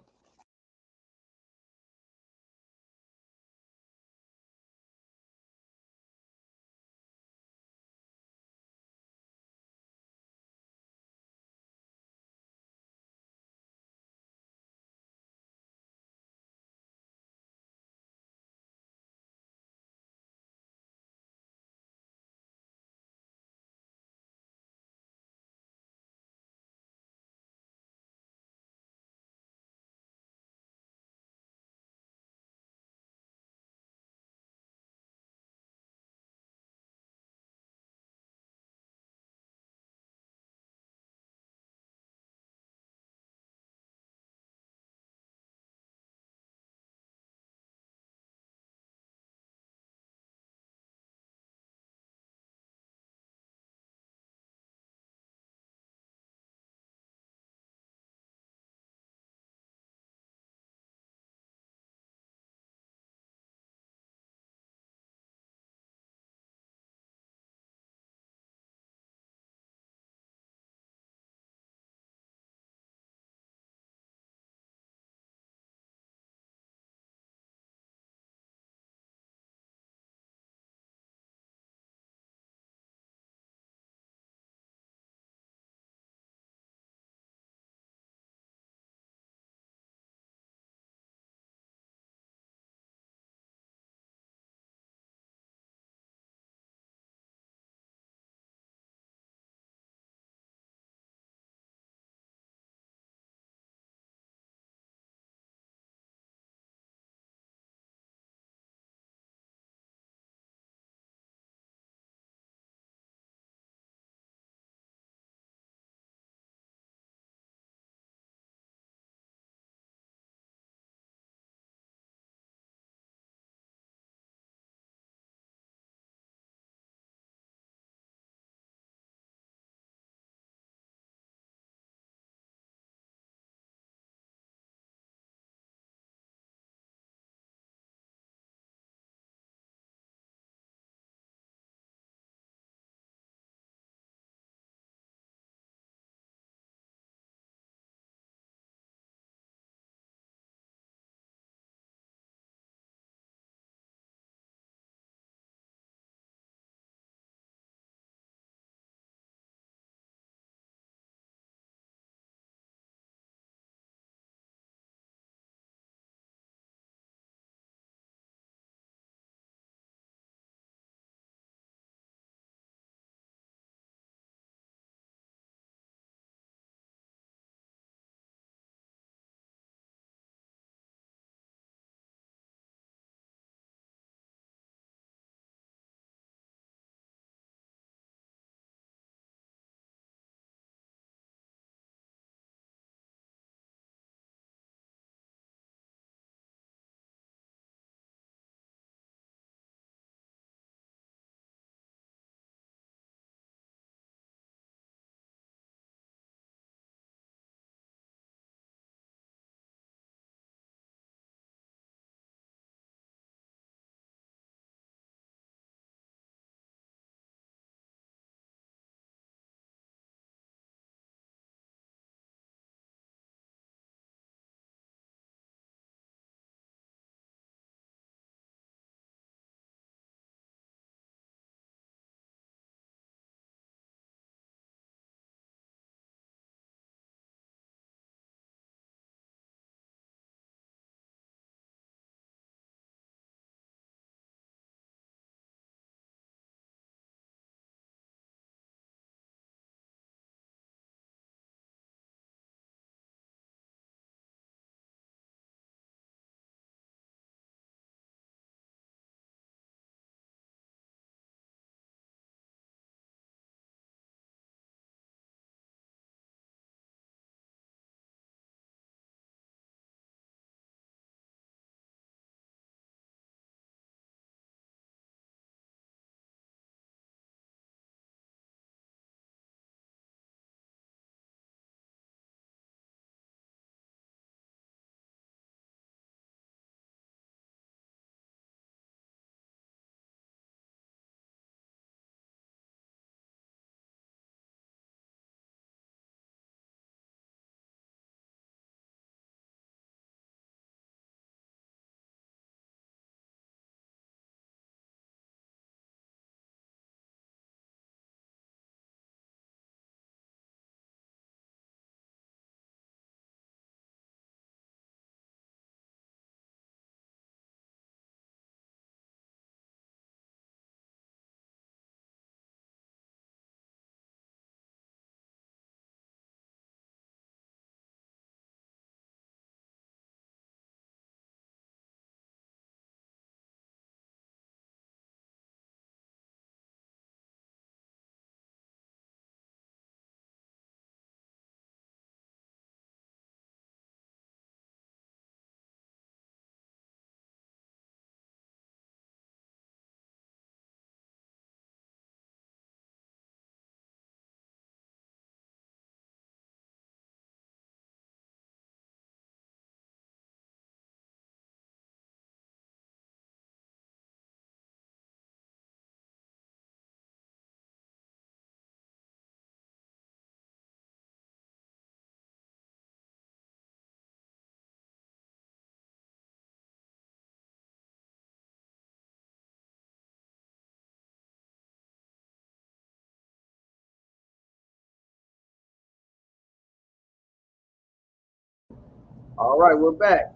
All right, we're back.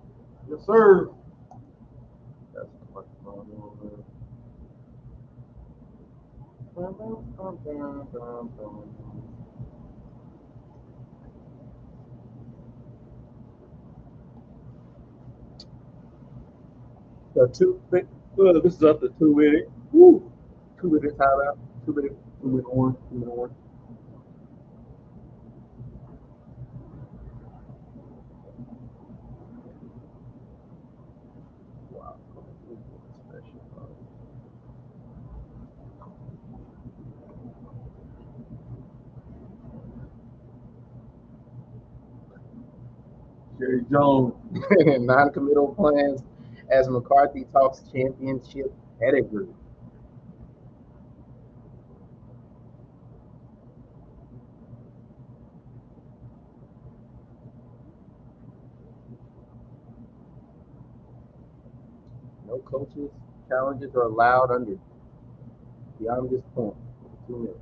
Yes, sir. That's what's going on. So this is up to 2 minutes. Woo! 2 minute timeout. 2 minute. 2 minute one. 2 minute one. Wow. Special. Jerry Jones. Non-committal plans as McCarthy talks championship pedigree. No coaches challenges are allowed under beyond this point. 2 minutes.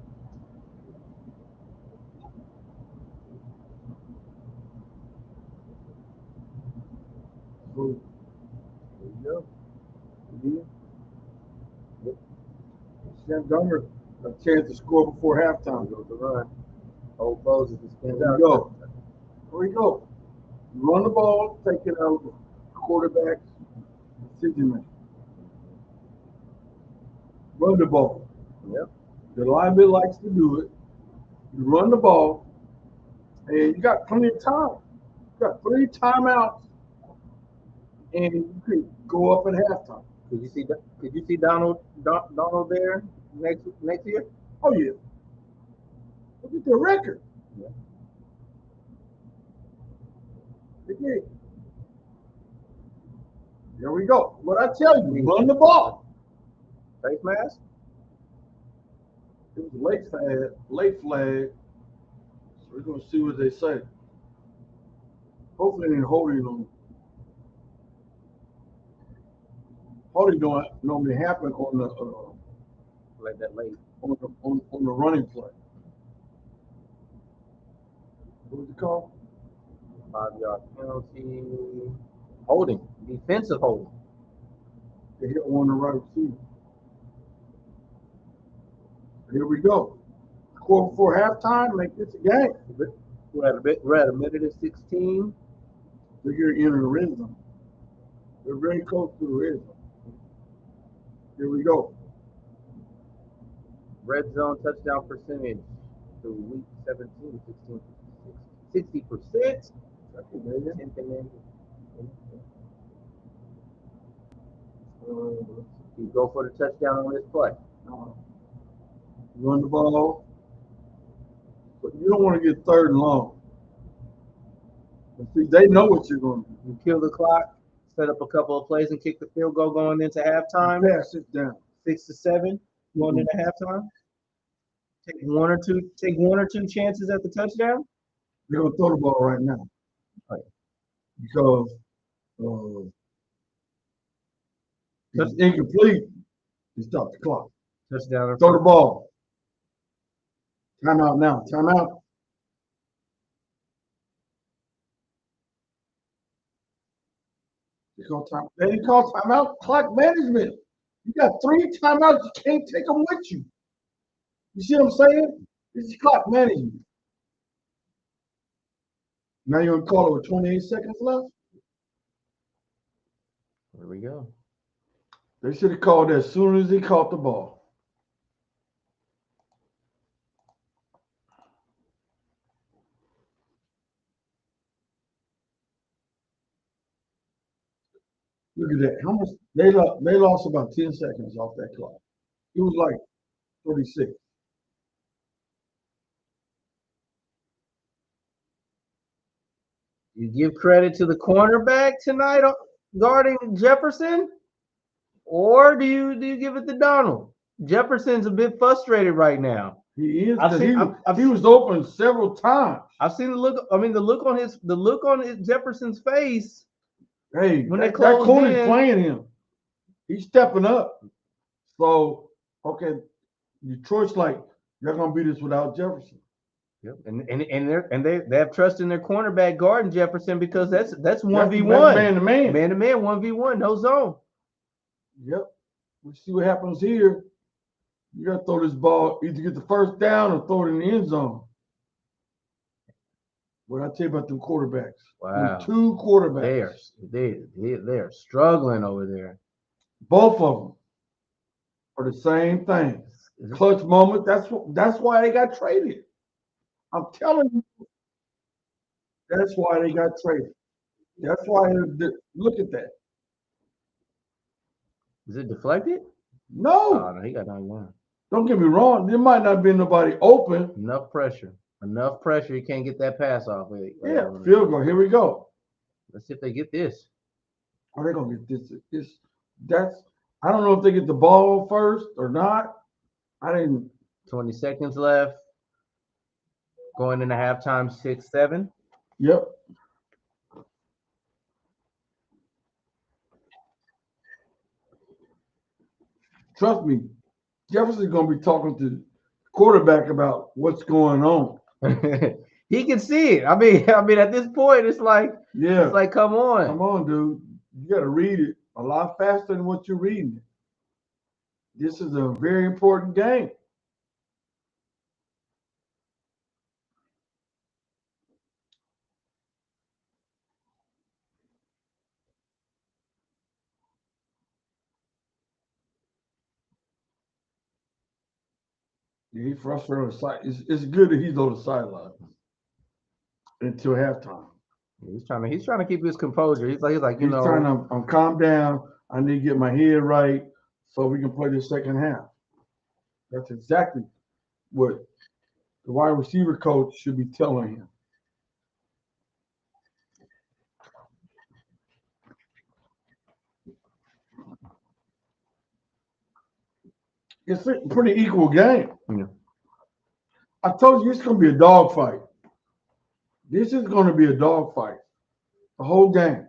So, There you go. yeah. Sam Dummer a chance to score before There halftime. goes the run. Old Bose is spins There out. we go. Here we go. You run the ball, take it out of the quarterback's decision making. Run the ball. Yep. The lineman likes to do it. You run the ball, and you got plenty of time. You got 3 timeouts, and you can go up at halftime. Could you see Donald there next year? Oh yeah. Look at the record. Yeah. They did. There we go. What I tell you, run the ball. Face mask? It was late flag. So we're gonna see what they say. Hopefully, they ain't holding on. Holding don't normally happen on the Like that late. on the running play. What was it called? 5-yard penalty. Holding. Defensive holding. They hit one on the right receiver. Here we go. Score before halftime, make this a game. We're at a minute and 16. They're going to enter the red zone. They're very close to the red zone. Here we go. Red zone touchdown percentage through week 17, 60%. You go for the touchdown on this play. Run the ball. But you don't want to get 3rd and long. But see, they know what you're going to do. You kill the clock, set up a couple of plays, and kick the field goal going into halftime. Pass it down. 6 to 7 going into halftime. Take one or two chances at the touchdown. They're going to throw the ball right now. Right. Because it's incomplete. You stop the clock. Touchdown. Throw the ball. Timeout now. Timeout. They didn't call timeout. Clock management. You got 3 timeouts. You can't take them with you. You see what I'm saying? This is clock management. Now you're going to call it with 28 seconds left? There we go. They should have called as soon as he caught the ball. Look at that. How much they lost about 10 seconds off that clock. It was like 36. You give credit to the cornerback tonight guarding Jefferson, or do you give it to Donald? Jefferson's a bit frustrated right now. He is. He was open several times. I've seen the look. I mean, the look on his Jefferson's face. Hey, when that corner's playing him. He's stepping up. So, okay, Detroit's like, they're going to beat us without Jefferson. Yep. And they have trust in their cornerback Garden Jefferson because that's 1v1. Man to man. Man to man, 1v1, no zone. Yep. We see what happens here. You got to throw this ball, either get the first down or throw it in the end zone. What I tell you about them quarterbacks? Wow. Them two quarterbacks. They're struggling over there. Both of them are the same thing. Clutch moment. That's why they got traded. I'm telling you, that's why they got traded. That's why. Look at that. Is it deflected? No. Oh, no, he got knocked down. Don't get me wrong. There might not be nobody open. Enough pressure. You can't get that pass off. Yeah, field goal. Here we go. Let's see if they get this. Are they gonna get this? I don't know if they get the ball first or not. 20 seconds left. Going into halftime, 6-7. Yep. Trust me, Jefferson's gonna be talking to the quarterback about what's going on. He can see it. I mean, at this point, it's like, come on. Come on, dude. You gotta read it a lot faster than what you're reading. This is a very important game. He's frustrated on the side. It's good that he's on the sideline until halftime. He's trying to keep his composure. He's like he's trying to calm down. I need to get my head right so we can play the second half. That's exactly what the wide receiver coach should be telling him. It's a pretty equal game. Yeah. I told you it's going to be a dogfight. This is going to be a dogfight. The whole game.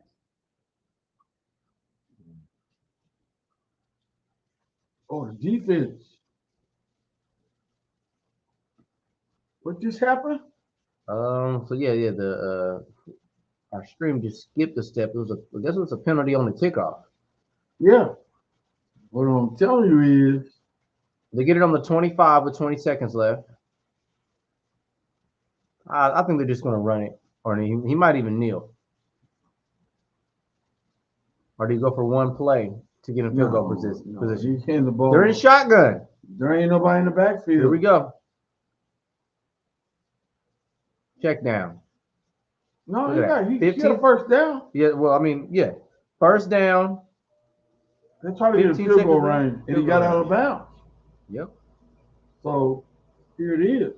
Oh, the defense. What just happened? So yeah, our stream just skipped a step. I guess it was a penalty on the kickoff. Yeah. What I'm telling you is they get it on the 25 with 20 seconds left. I think they're just going to run it, or he might even kneel. Or do you go for one play to get a field goal position? He's hitting the ball. They're in shotgun. There ain't nobody in the backfield. Here we go. Check down. No, he got a first down. Yeah, well, I mean, yeah. First down. They're trying to get a field goal range, and he got out of bounds. Yep. So here it is.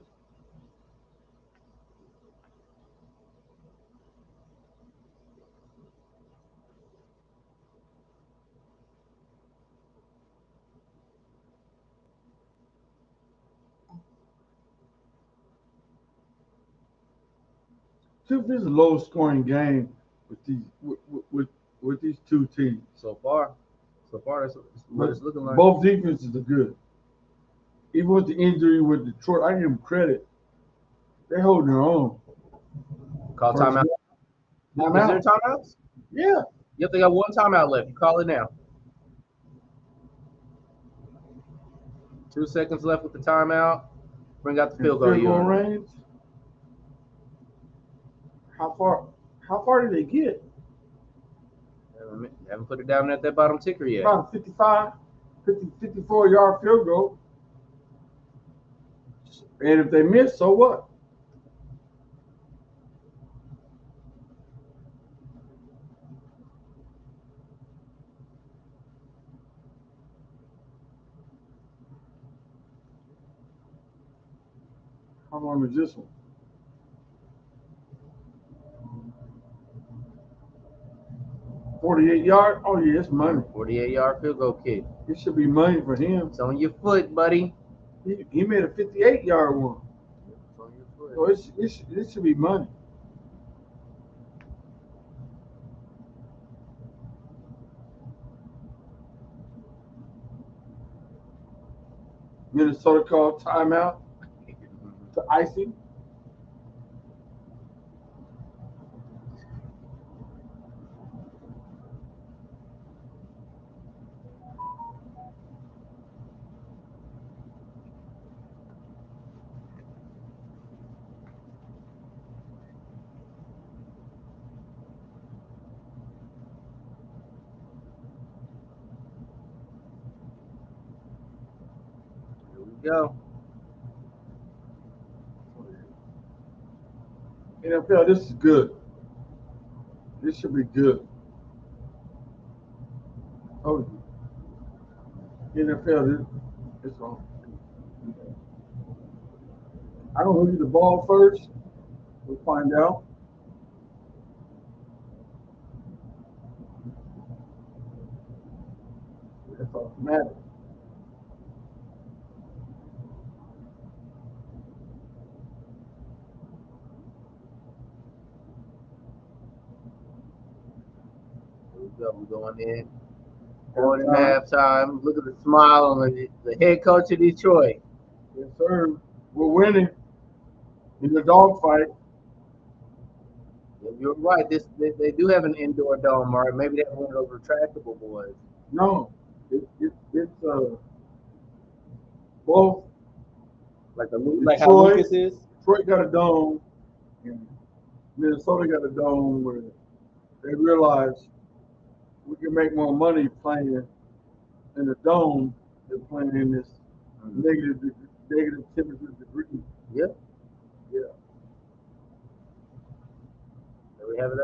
This is a low scoring game with these two teams. So far that's what it's looking like. Both defenses are good. Even with the injury with Detroit, I give them credit. They're holding their own. Call timeout. Is there timeouts? Yeah. Yep, they got one timeout left. You call it now. 2 seconds left with the timeout. Bring out the field goal range. How far did they get? Haven't put it down at that bottom ticker yet. About 54-yard field goal. And if they miss, so what? How long is this one? 48 yard? Oh, yeah, it's money. 48-yard field goal kick. It should be money for him. It's on your foot, buddy. He made a 58-yard one. It's on your foot. So it should be money. Minnesota called timeout to icing. Go. NFL, this is good. This should be good. Oh, NFL, it's on. I don't know who the ball first. We'll find out. That's all that matters. Here we go. We're going in. Going in halftime. Look at the smile on the head coach of Detroit. Yes, sir. We're winning in the dogfight. You're right. They do have an indoor dome, Mark. Maybe they have one of those retractable boys. No, it's both. Like how Detroit- Lucas is. Detroit got a dome, and Minnesota got a dome where they realize we can make more money playing in the dome than playing in this negative temperature degree. Yep. Yeah. There we have it.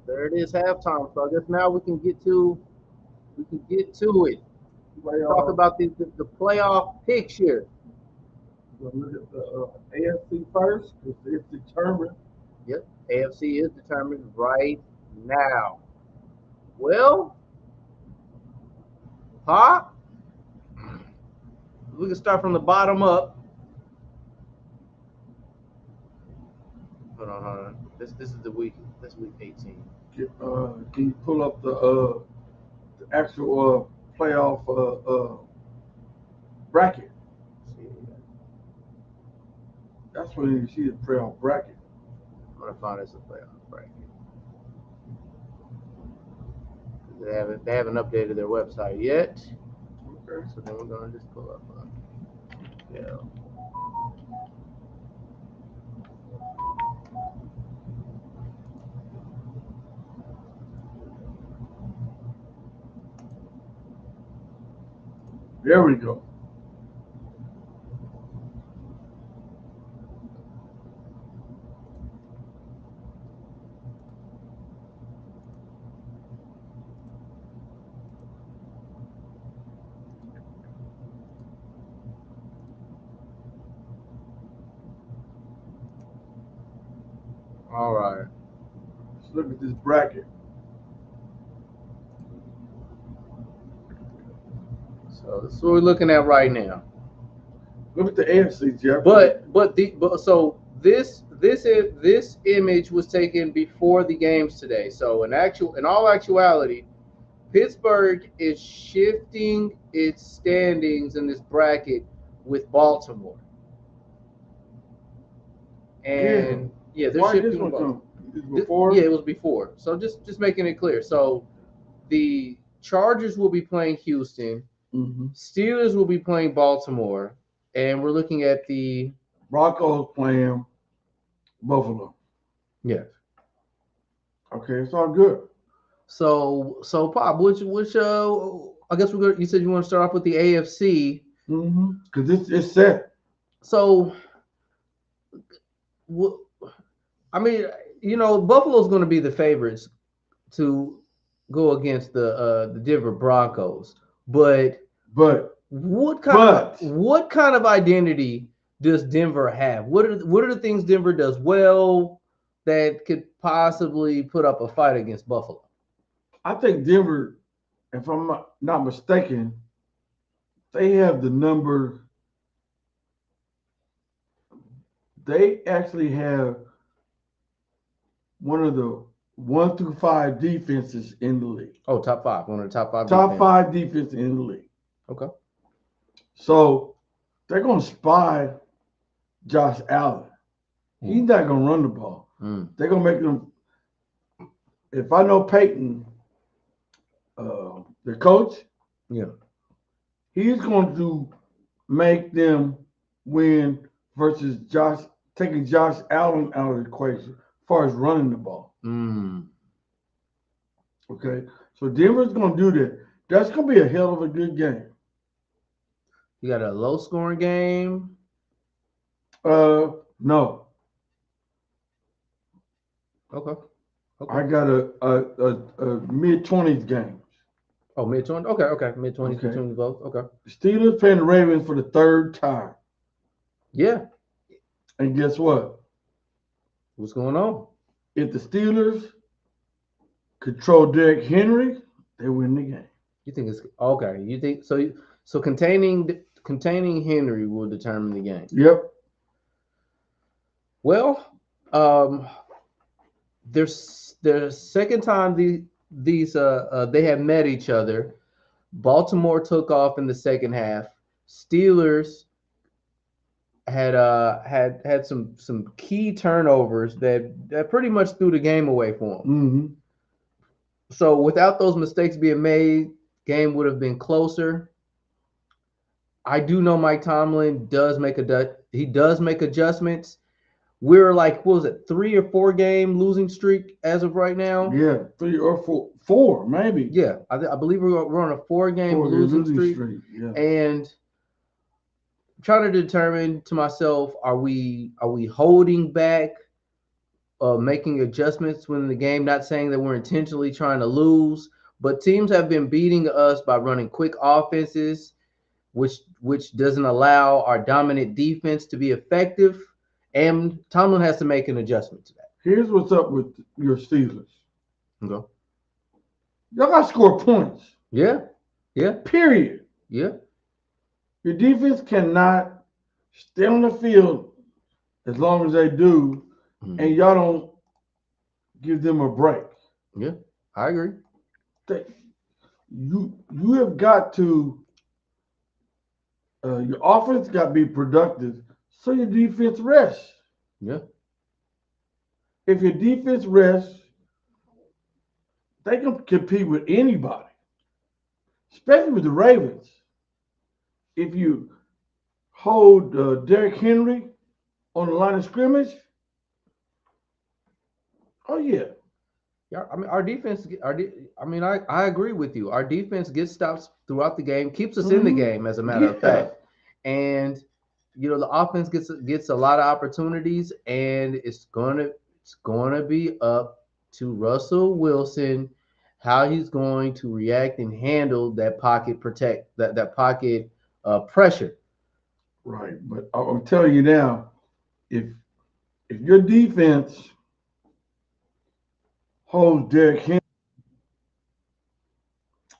There it is, halftime. So I guess now we can get to it. Talk about the playoff picture. We'll look at the AFC first because it's determined. Yep. AFC is determined right now. Well, we can start from the bottom up. Hold on. This is the week. This week 18. Can you pull up the actual playoff bracket? That's when you see the playoff bracket. I'm gonna find us a playoff bracket. They haven't updated their website yet. Okay. So then we're gonna just pull up. Yeah. There we go. All right. Let's look at this bracket. So this is what we're looking at right now. Look at the AFC, Jeff. So this image was taken before the games today. So in all actuality, Pittsburgh is shifting its standings in this bracket with Baltimore. And they're why did shifting this one with Baltimore. come? This before? Yeah, it was before. So just making it clear. So the Chargers will be playing Houston. Mm-hmm. Steelers will be playing Baltimore, and we're looking at the Broncos playing Buffalo. yeah. Okay, it's all good. So Pop, which I guess we're gonna. You said you want to start off with the AFC. Mm-hmm. Because it's set. So, I mean, Buffalo's going to be the favorites to go against the Denver Broncos, but what kind of identity does Denver have? What are the things Denver does well that could possibly put up a fight against Buffalo? I think Denver, if I'm not mistaken, they have the number. They actually have one of the 1 through 5 defenses in the league. Oh, top 5. One of the top 5. Top 5 defense in the league. Okay. So they're going to spy Josh Allen. He's not going to run the ball. They're going to make them. If I know Peyton, the coach, he's going to make them win versus taking Josh Allen out of the equation as far as running the ball. Okay, so Denver's going to do that. That's going to be a hell of a good game. You got a low scoring game. No. Okay. I got a mid-20s game. Oh, mid-20s. Okay. Mid-20s Okay. between both. Okay. The Steelers playing the Ravens for the third time. Yeah. And guess what? What's going on? If the Steelers control Derrick Henry, they win the game. You think it's okay? You think so? So containing Henry will determine the game. Yep. Well, there's the second time these they have met each other. Baltimore took off in the second half. Steelers had some key turnovers that pretty much threw the game away for them. Mm-hmm. So without those mistakes being made, game would have been closer. I do know Mike Tomlin does make adjustments. We're like, what was it, 3 or 4 game losing streak as of right now? Yeah, 3 or 4, maybe. Yeah, I believe we're on a 4-game losing streak. Yeah. And I'm trying to determine to myself, are we holding back, making adjustments when the game? Not saying that we're intentionally trying to lose, but teams have been beating us by running quick offenses, which doesn't allow our dominant defense to be effective. And Tomlin has to make an adjustment to that. Here's what's up with your Steelers. Okay. Y'all got to score points. Yeah. Period. Yeah. Your defense cannot stay on the field as long as they do, and y'all don't give them a break. Yeah, I agree. You have got to your offense got to be productive, so your defense rests. Yeah. If your defense rests, they can compete with anybody, especially with the Ravens. If you hold Derrick Henry on the line of scrimmage, oh yeah. Yeah, I mean, our defense. I agree with you. Our defense gets stops throughout the game, keeps us in the game, as a matter of fact. And the offense gets a lot of opportunities, and it's gonna be up to Russell Wilson how he's going to react and handle that pocket pocket pressure. Right, but I'm telling you now, if your defense holds Derrick Henry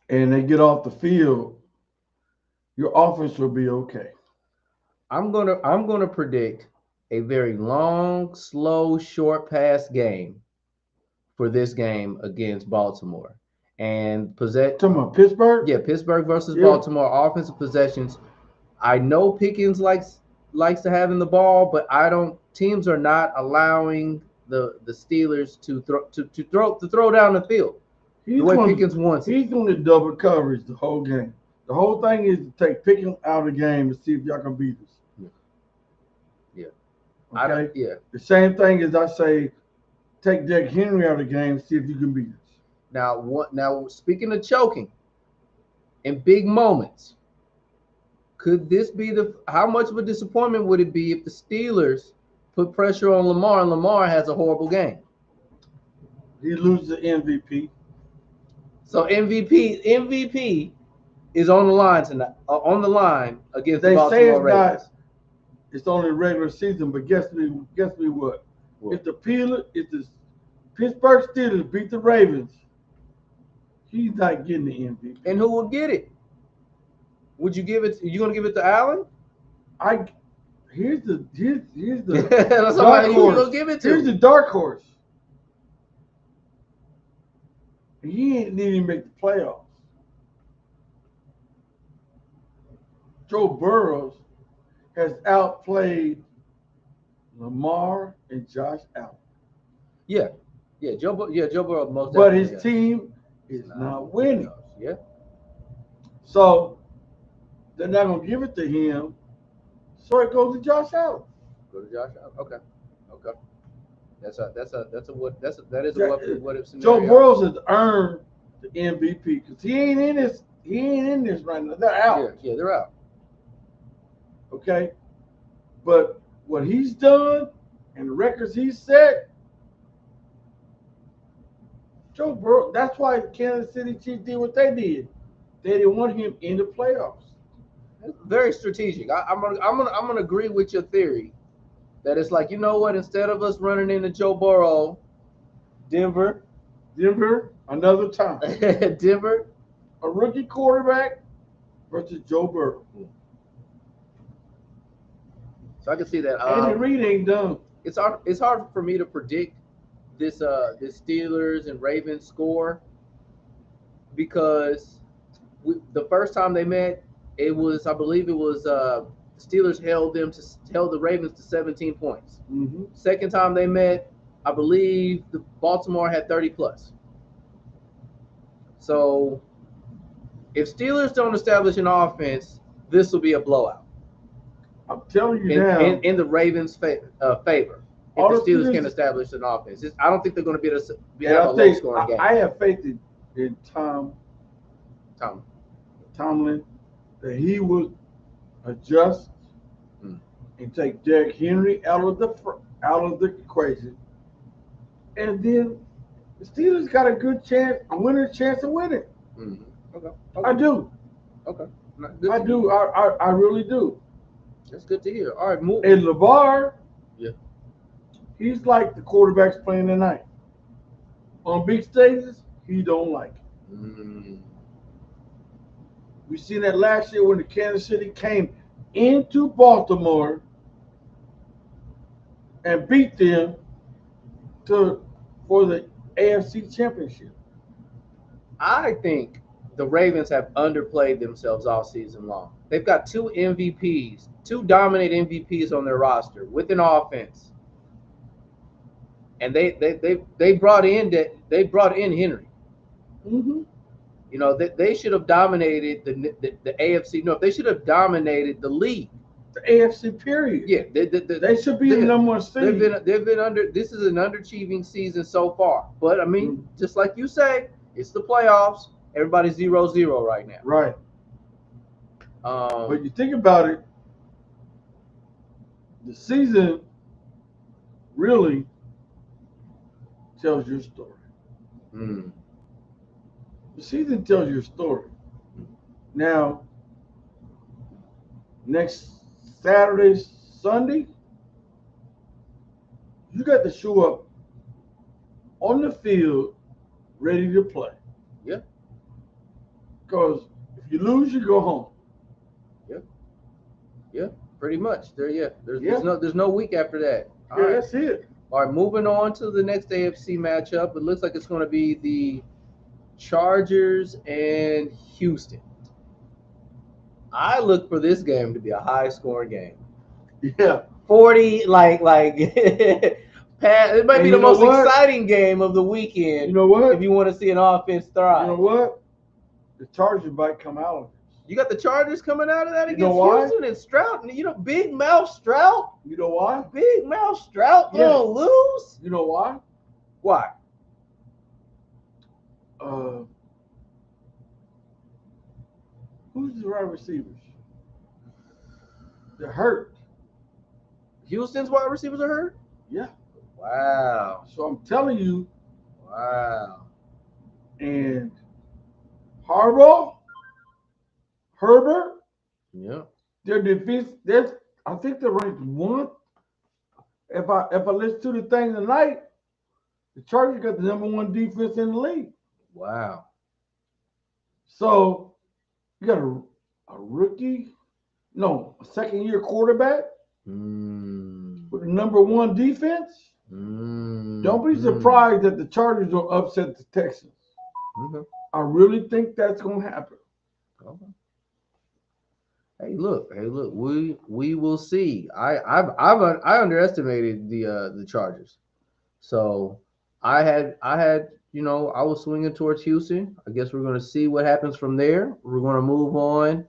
and they get off the field, your offense will be okay. I'm gonna predict a very long, slow, short pass game for this game against Baltimore. And Talking about Pittsburgh? Yeah, Pittsburgh versus Baltimore offensive possessions. I know Pickens likes to having the ball, but teams are not allowing the Steelers to throw down the field the way Pickens wants it. He's doing the double coverage the whole game. The whole thing is to take Pickens out of the game and see if y'all can beat us. Yeah. Okay? The same thing as I say, take Derrick Henry out of the game, see if you can beat us. Now, speaking of choking, in big moments, could this be how much of a disappointment would it be if the Steelers put pressure on Lamar and Lamar has a horrible game? He loses the MVP. So MVP is on the line tonight. On the line against the Baltimore Ravens. It's only regular season, but guess me what? If the Pittsburgh Steelers beat the Ravens, he's not getting the MVP. And who will get it? Would you give it? You gonna give it to Allen? Here's the That's somebody you gonna give it to. Here's the dark horse. He didn't even make the playoffs. Joe Burrow has outplayed Lamar and Josh Allen. Yeah, Joe Burrow most. But his team is not winning. Yeah. So they're not gonna give it to him. So it goes to Josh Allen. Go to Josh Allen. Okay. That is a what if scenario. Joe Burrow has earned the MVP because he ain't in this right now. They're out. Yeah, they're out. Okay, but what he's done and the records he's set, Joe Burrow. That's why the Kansas City Chiefs did what they did. They didn't want him in the playoffs. Very strategic. I'm gonna agree with your theory that it's like, you know what? Instead of us running into Joe Burrow, Denver, Another time, Denver, a rookie quarterback versus Joe Burrow. so I can see that. Andy Reid ain't done. It's hard for me to predict this Steelers and Ravens score because the first time they met, I believe it was Steelers held the Ravens to 17 points. Mm-hmm. Second time they met, I believe the Baltimore had 30 plus. So if Steelers don't establish an offense, this will be a blowout. I'm telling you now. In the Ravens' favor. If All the the Steelers Steelers- can establish an offense, I don't think they're going to be able to And have a I think low-scoring game. I have faith in Tom. Tomlin that he will adjust and take Derrick Henry out of the equation, and then the Steelers got a winner's chance of winning. Mm-hmm. Okay. I do. Okay. I do. I really do. That's good to hear. All right, move. And LeVar, Yeah. he's like the quarterbacks playing tonight. On big stages, he don't like it. Mm. We seen that last year when the Kansas City came into Baltimore and beat them for the AFC Championship. I think the Ravens have underplayed themselves all season long. They've got two dominant MVPs on their roster with an offense, and they brought in Henry. Mm-hmm. You know, they should have dominated the AFC North. They should have dominated the league. The AFC period. Yeah, They should be the number one seed. They've been under. This is an underachieving season so far. But I mean, just like you say, it's the playoffs. Everybody's 0-0 right now. Right. But you think about it, the season really tells your story. Mm. The season tells your story. Now, next Saturday, Sunday, you got to show up on the field ready to play. Yeah. Because if you lose, you go home. Yeah, pretty much. There's Yeah. no week after that. All Yeah, right. that's it. All right, moving on to the next AFC matchup. It looks like it's going to be the Chargers and Houston. I look for this game to be a high-scoring game. Yeah. 40, it might be And the you know most what? exciting game of the weekend. You know what? If you want to see an offense thrive. You know what? The Chargers might come out of it. You got the Chargers coming out of that You against know why? Houston and Stroud. Big mouth Stroud. You know why? Big mouth Stroud Yeah. gonna lose. You know why? Why? Who's the wide receivers? They're hurt. Houston's wide receivers are hurt? Yeah. Wow. So I'm telling you, Wow. and Herbert, Yeah. their defense, I think they're ranked one. If I listen to the thing tonight, the Chargers got the number one defense in the league. Wow. So you got a second-year quarterback with the number one defense. Don't be surprised that the Chargers will upset the Texans. Okay. I really think that's going to happen. Okay. Hey, look. We will see. I underestimated the Chargers, so I was swinging towards Houston. I guess we're going to see what happens from there. We're going to move on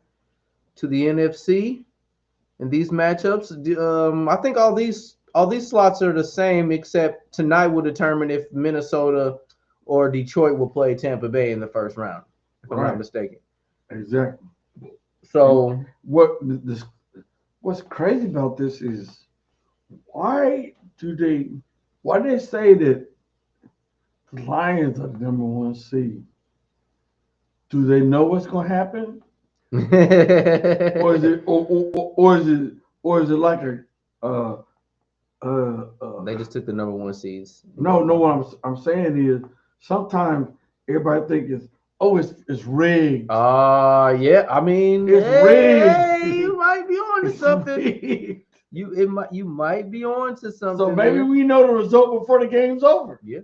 to the NFC in these matchups. I think all these slots are the same, except tonight will determine if Minnesota or Detroit will play Tampa Bay in the first round, if I'm not mistaken. Exactly. So What what's crazy about this is why do they say that the Lions are the number one seed? Do they know what's going to happen, or is it or is it like a They just took the number one seeds. no, no. What I'm saying is sometimes everybody think it's rigged. Yeah. I mean, It's rigged. hey, you might be on to It's something. rigged. You might be on to something. So maybe there. we know the result before the game's over. Yeah.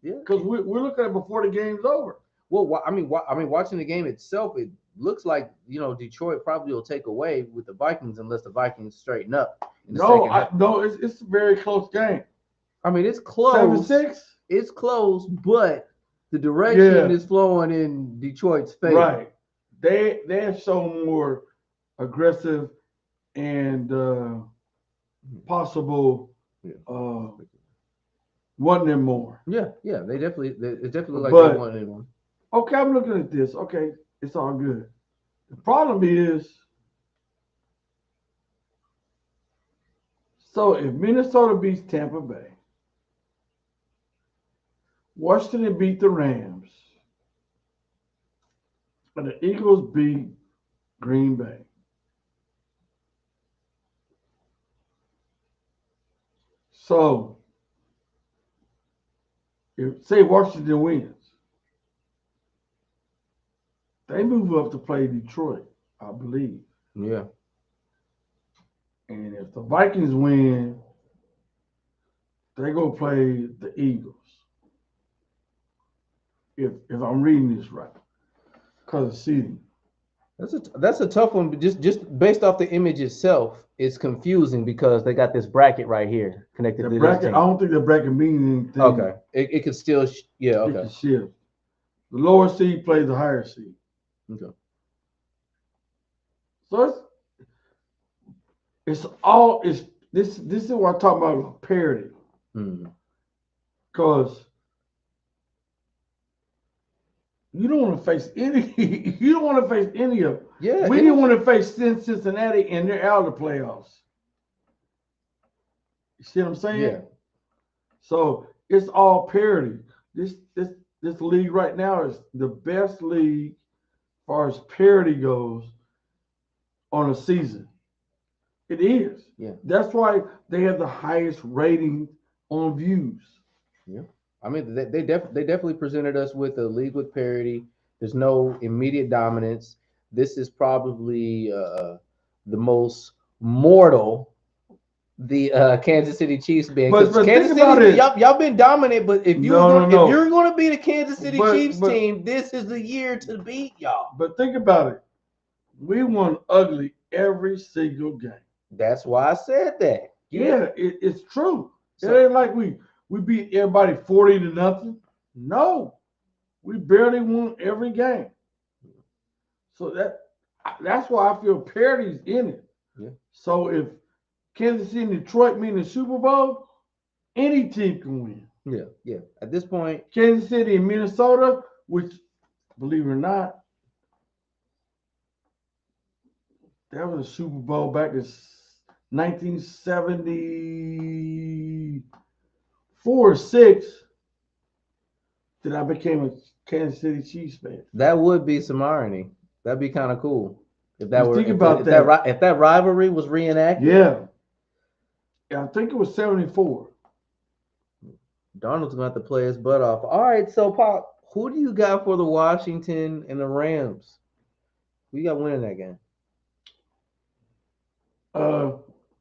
Because we're looking at it before the game's over. Well, I mean, watching the game itself, it looks like Detroit probably will take away with the Vikings unless the Vikings straighten up. No, it's a very close game. I mean, it's close. 7-6. It's close, but the direction is flowing in Detroit's favor. Right. They have shown more aggressive and possible wanting more. Yeah. It's definitely like But- they wanted one. Okay, I'm looking at this. Okay, it's all good. The problem is, so if Minnesota beats Tampa Bay, Washington beat the Rams, and the Eagles beat Green Bay. So, if say Washington wins, they move up to play Detroit, I believe. Yeah. And if the Vikings win, they go play the Eagles. If I'm reading this right, because of seeding. That's a tough one, but just based off the image itself, it's confusing because they got this bracket right here connected The to bracket, this I team. don't think the bracket means anything. Okay, it could still, It okay. can shift. The lower seed plays the higher seed. Okay. So this is what I'm talking about parity. Mhm. Because you don't want to face any of them. Yeah, We didn't want to face Cincinnati and they're out of the playoffs. You see what I'm saying? Yeah. So it's all parity. This league right now is the best league as far as parity goes on a season. It is. Yeah. That's why they have the highest rating on views. I mean, they definitely presented us with a league with parity. There's no immediate dominance. This is probably the most mortal the Kansas City Chiefs been. But Kansas think about City, it. y'all been dominant. But if you're No. if you're going to be the Kansas City But- Chiefs but- team, this is the year to beat y'all. But think about it. We won ugly every single game. That's why I said that. Yeah, it's true. So- It ain't like we beat everybody 40-0. No, we barely won every game. So that's why I feel parity's in it. Yeah. So if Kansas City and Detroit mean the Super Bowl, any team can win. Yeah. At this point, Kansas City and Minnesota, which, believe it or not, that was a Super Bowl back in 1974 or 6 that I became a Kansas City Chiefs fan. that would be some irony. That'd be kind of cool if that Just were think if about that if that rivalry was reenacted. Yeah. I think it was 74. Darnold's gonna have to play his butt off. All right, so Pop, who do you got for the Washington and the Rams? Who you got winning that game?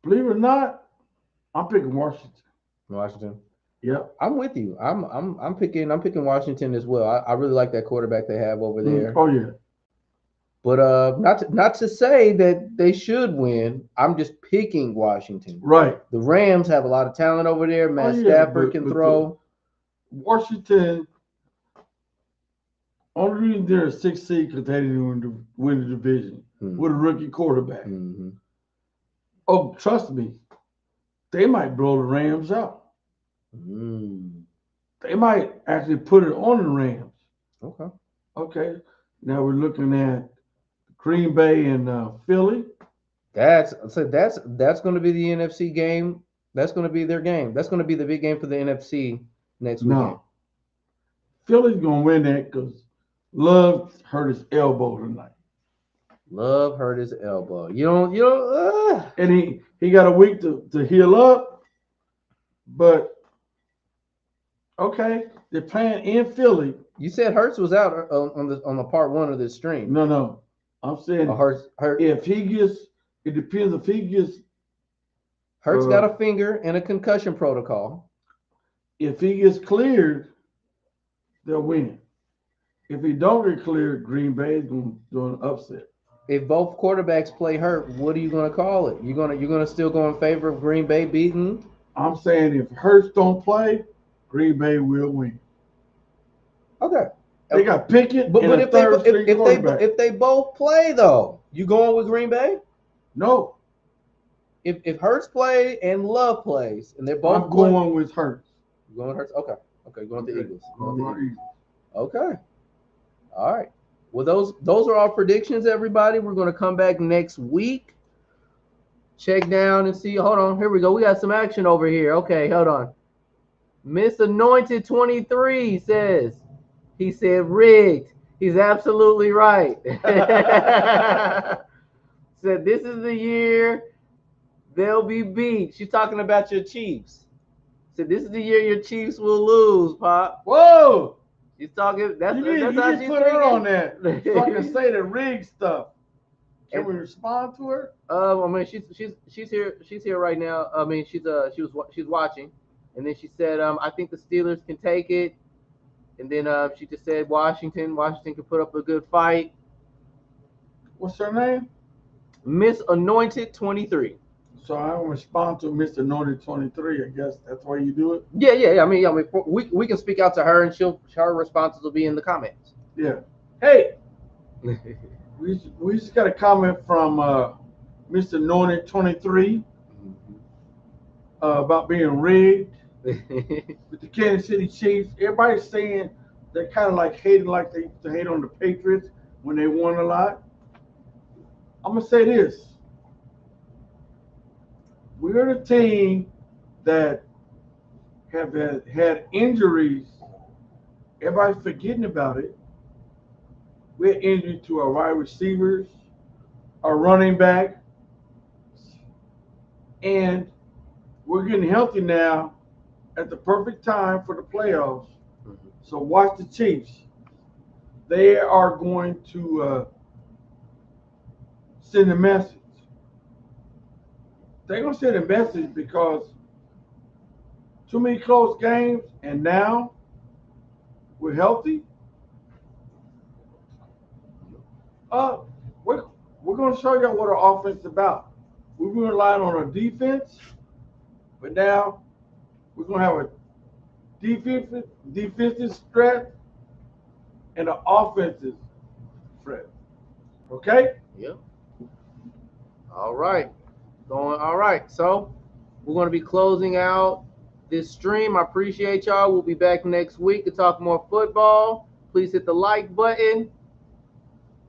Believe it or not, I'm picking Washington. Washington. Yep. I'm with you. I'm picking Washington as well. I really like that quarterback they have over there. Oh yeah. But not to say that they should win. I'm just picking Washington. Right. The Rams have a lot of talent over there. Matt yeah, Stafford but- can but throw. Washington, only reason they're a 6th seed because they didn't win the division with a rookie quarterback. Mm-hmm. Oh, trust me, they might blow the Rams out. They might actually put it on the Rams. Okay. Okay. Now we're looking at Green Bay and Philly. That's going to be the NFC game. That's going to be their game. That's going to be the big game for the NFC next weekend. No. Philly's gonna win that because Love hurt his elbow tonight. Love hurt his elbow. You don't. And he got a week to heal up. But okay, they're playing in Philly. You said Hurts was out on the part one of this stream. No. I'm saying Hurts. if he gets, it depends if he gets. Hurts got a finger and a concussion protocol. If he gets cleared, they'll win. If he don't get cleared, Green Bay is going to do an upset. If both quarterbacks play hurt, what are you going to call it? You're gonna still go in favor of Green Bay beating? I'm saying if Hurts don't play, Green Bay will win. Okay. They got Pickett, But and if they both play though, you going with Green Bay? No, If Hurts play and Love plays, and they're both I'm going with Hurts. You going with Hurts? Okay, going with the Eagles. Going with the Eagles. Okay. All right. Well, those are our predictions, everybody. We're going to come back next week. Check down and see. Hold on. Here we go. We got some action over here. Okay, hold on. Miss Anointed 23 says, he said rigged. He's absolutely right. Said this is the year they'll be beat. She's talking about your Chiefs. Said this is the year your Chiefs will lose, Pop. Whoa! She's talking. That's You how need she's to put her thinking. on that. So I can say the rig stuff. Can we respond to her? I mean, she's here. She's here right now. I mean, she's watching, and then she said, I think the Steelers can take it, and then she just said Washington can put up a good fight. What's her name? Miss Anointed 23. So I don't respond to Mr. Anointed 23. I guess that's why you do it. Yeah. I mean, we can speak out to her, and her responses will be in the comments. Yeah. Hey, we just got a comment from Mr. Anointed 23 about being rigged with the Kansas City Chiefs. Everybody's saying they're kind of like hating, like they used to hate on the Patriots when they won a lot. I'm gonna say this. We're the team that have had injuries. Everybody's forgetting about it. We're injured to our wide receivers, our running back, and we're getting healthy now at the perfect time for the playoffs. So watch the Chiefs. They are going to send a message. They're going to send a message because too many close games, and now we're healthy. We're going to show you what our offense is about. We've been relying on our defense, but now we're going to have a defensive strength and an offensive strength. Okay? Yep. All right. All right. So we're going to be closing out this stream. I appreciate y'all. We'll be back next week to talk more football. Please hit the like button.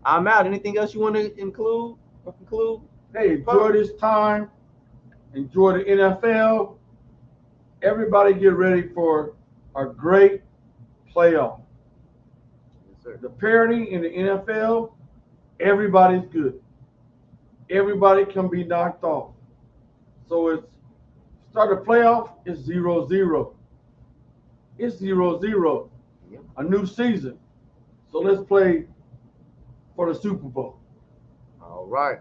I'm out. Anything else you want to include or conclude? Hey, enjoy this time. Enjoy the NFL. Everybody get ready for a great playoff. Yes, sir. The parity in the NFL, everybody's good. Everybody can be knocked off. So it's start the playoff, it's 0-0. It's 0-0. Yep. A new season. So let's play for the Super Bowl. All right.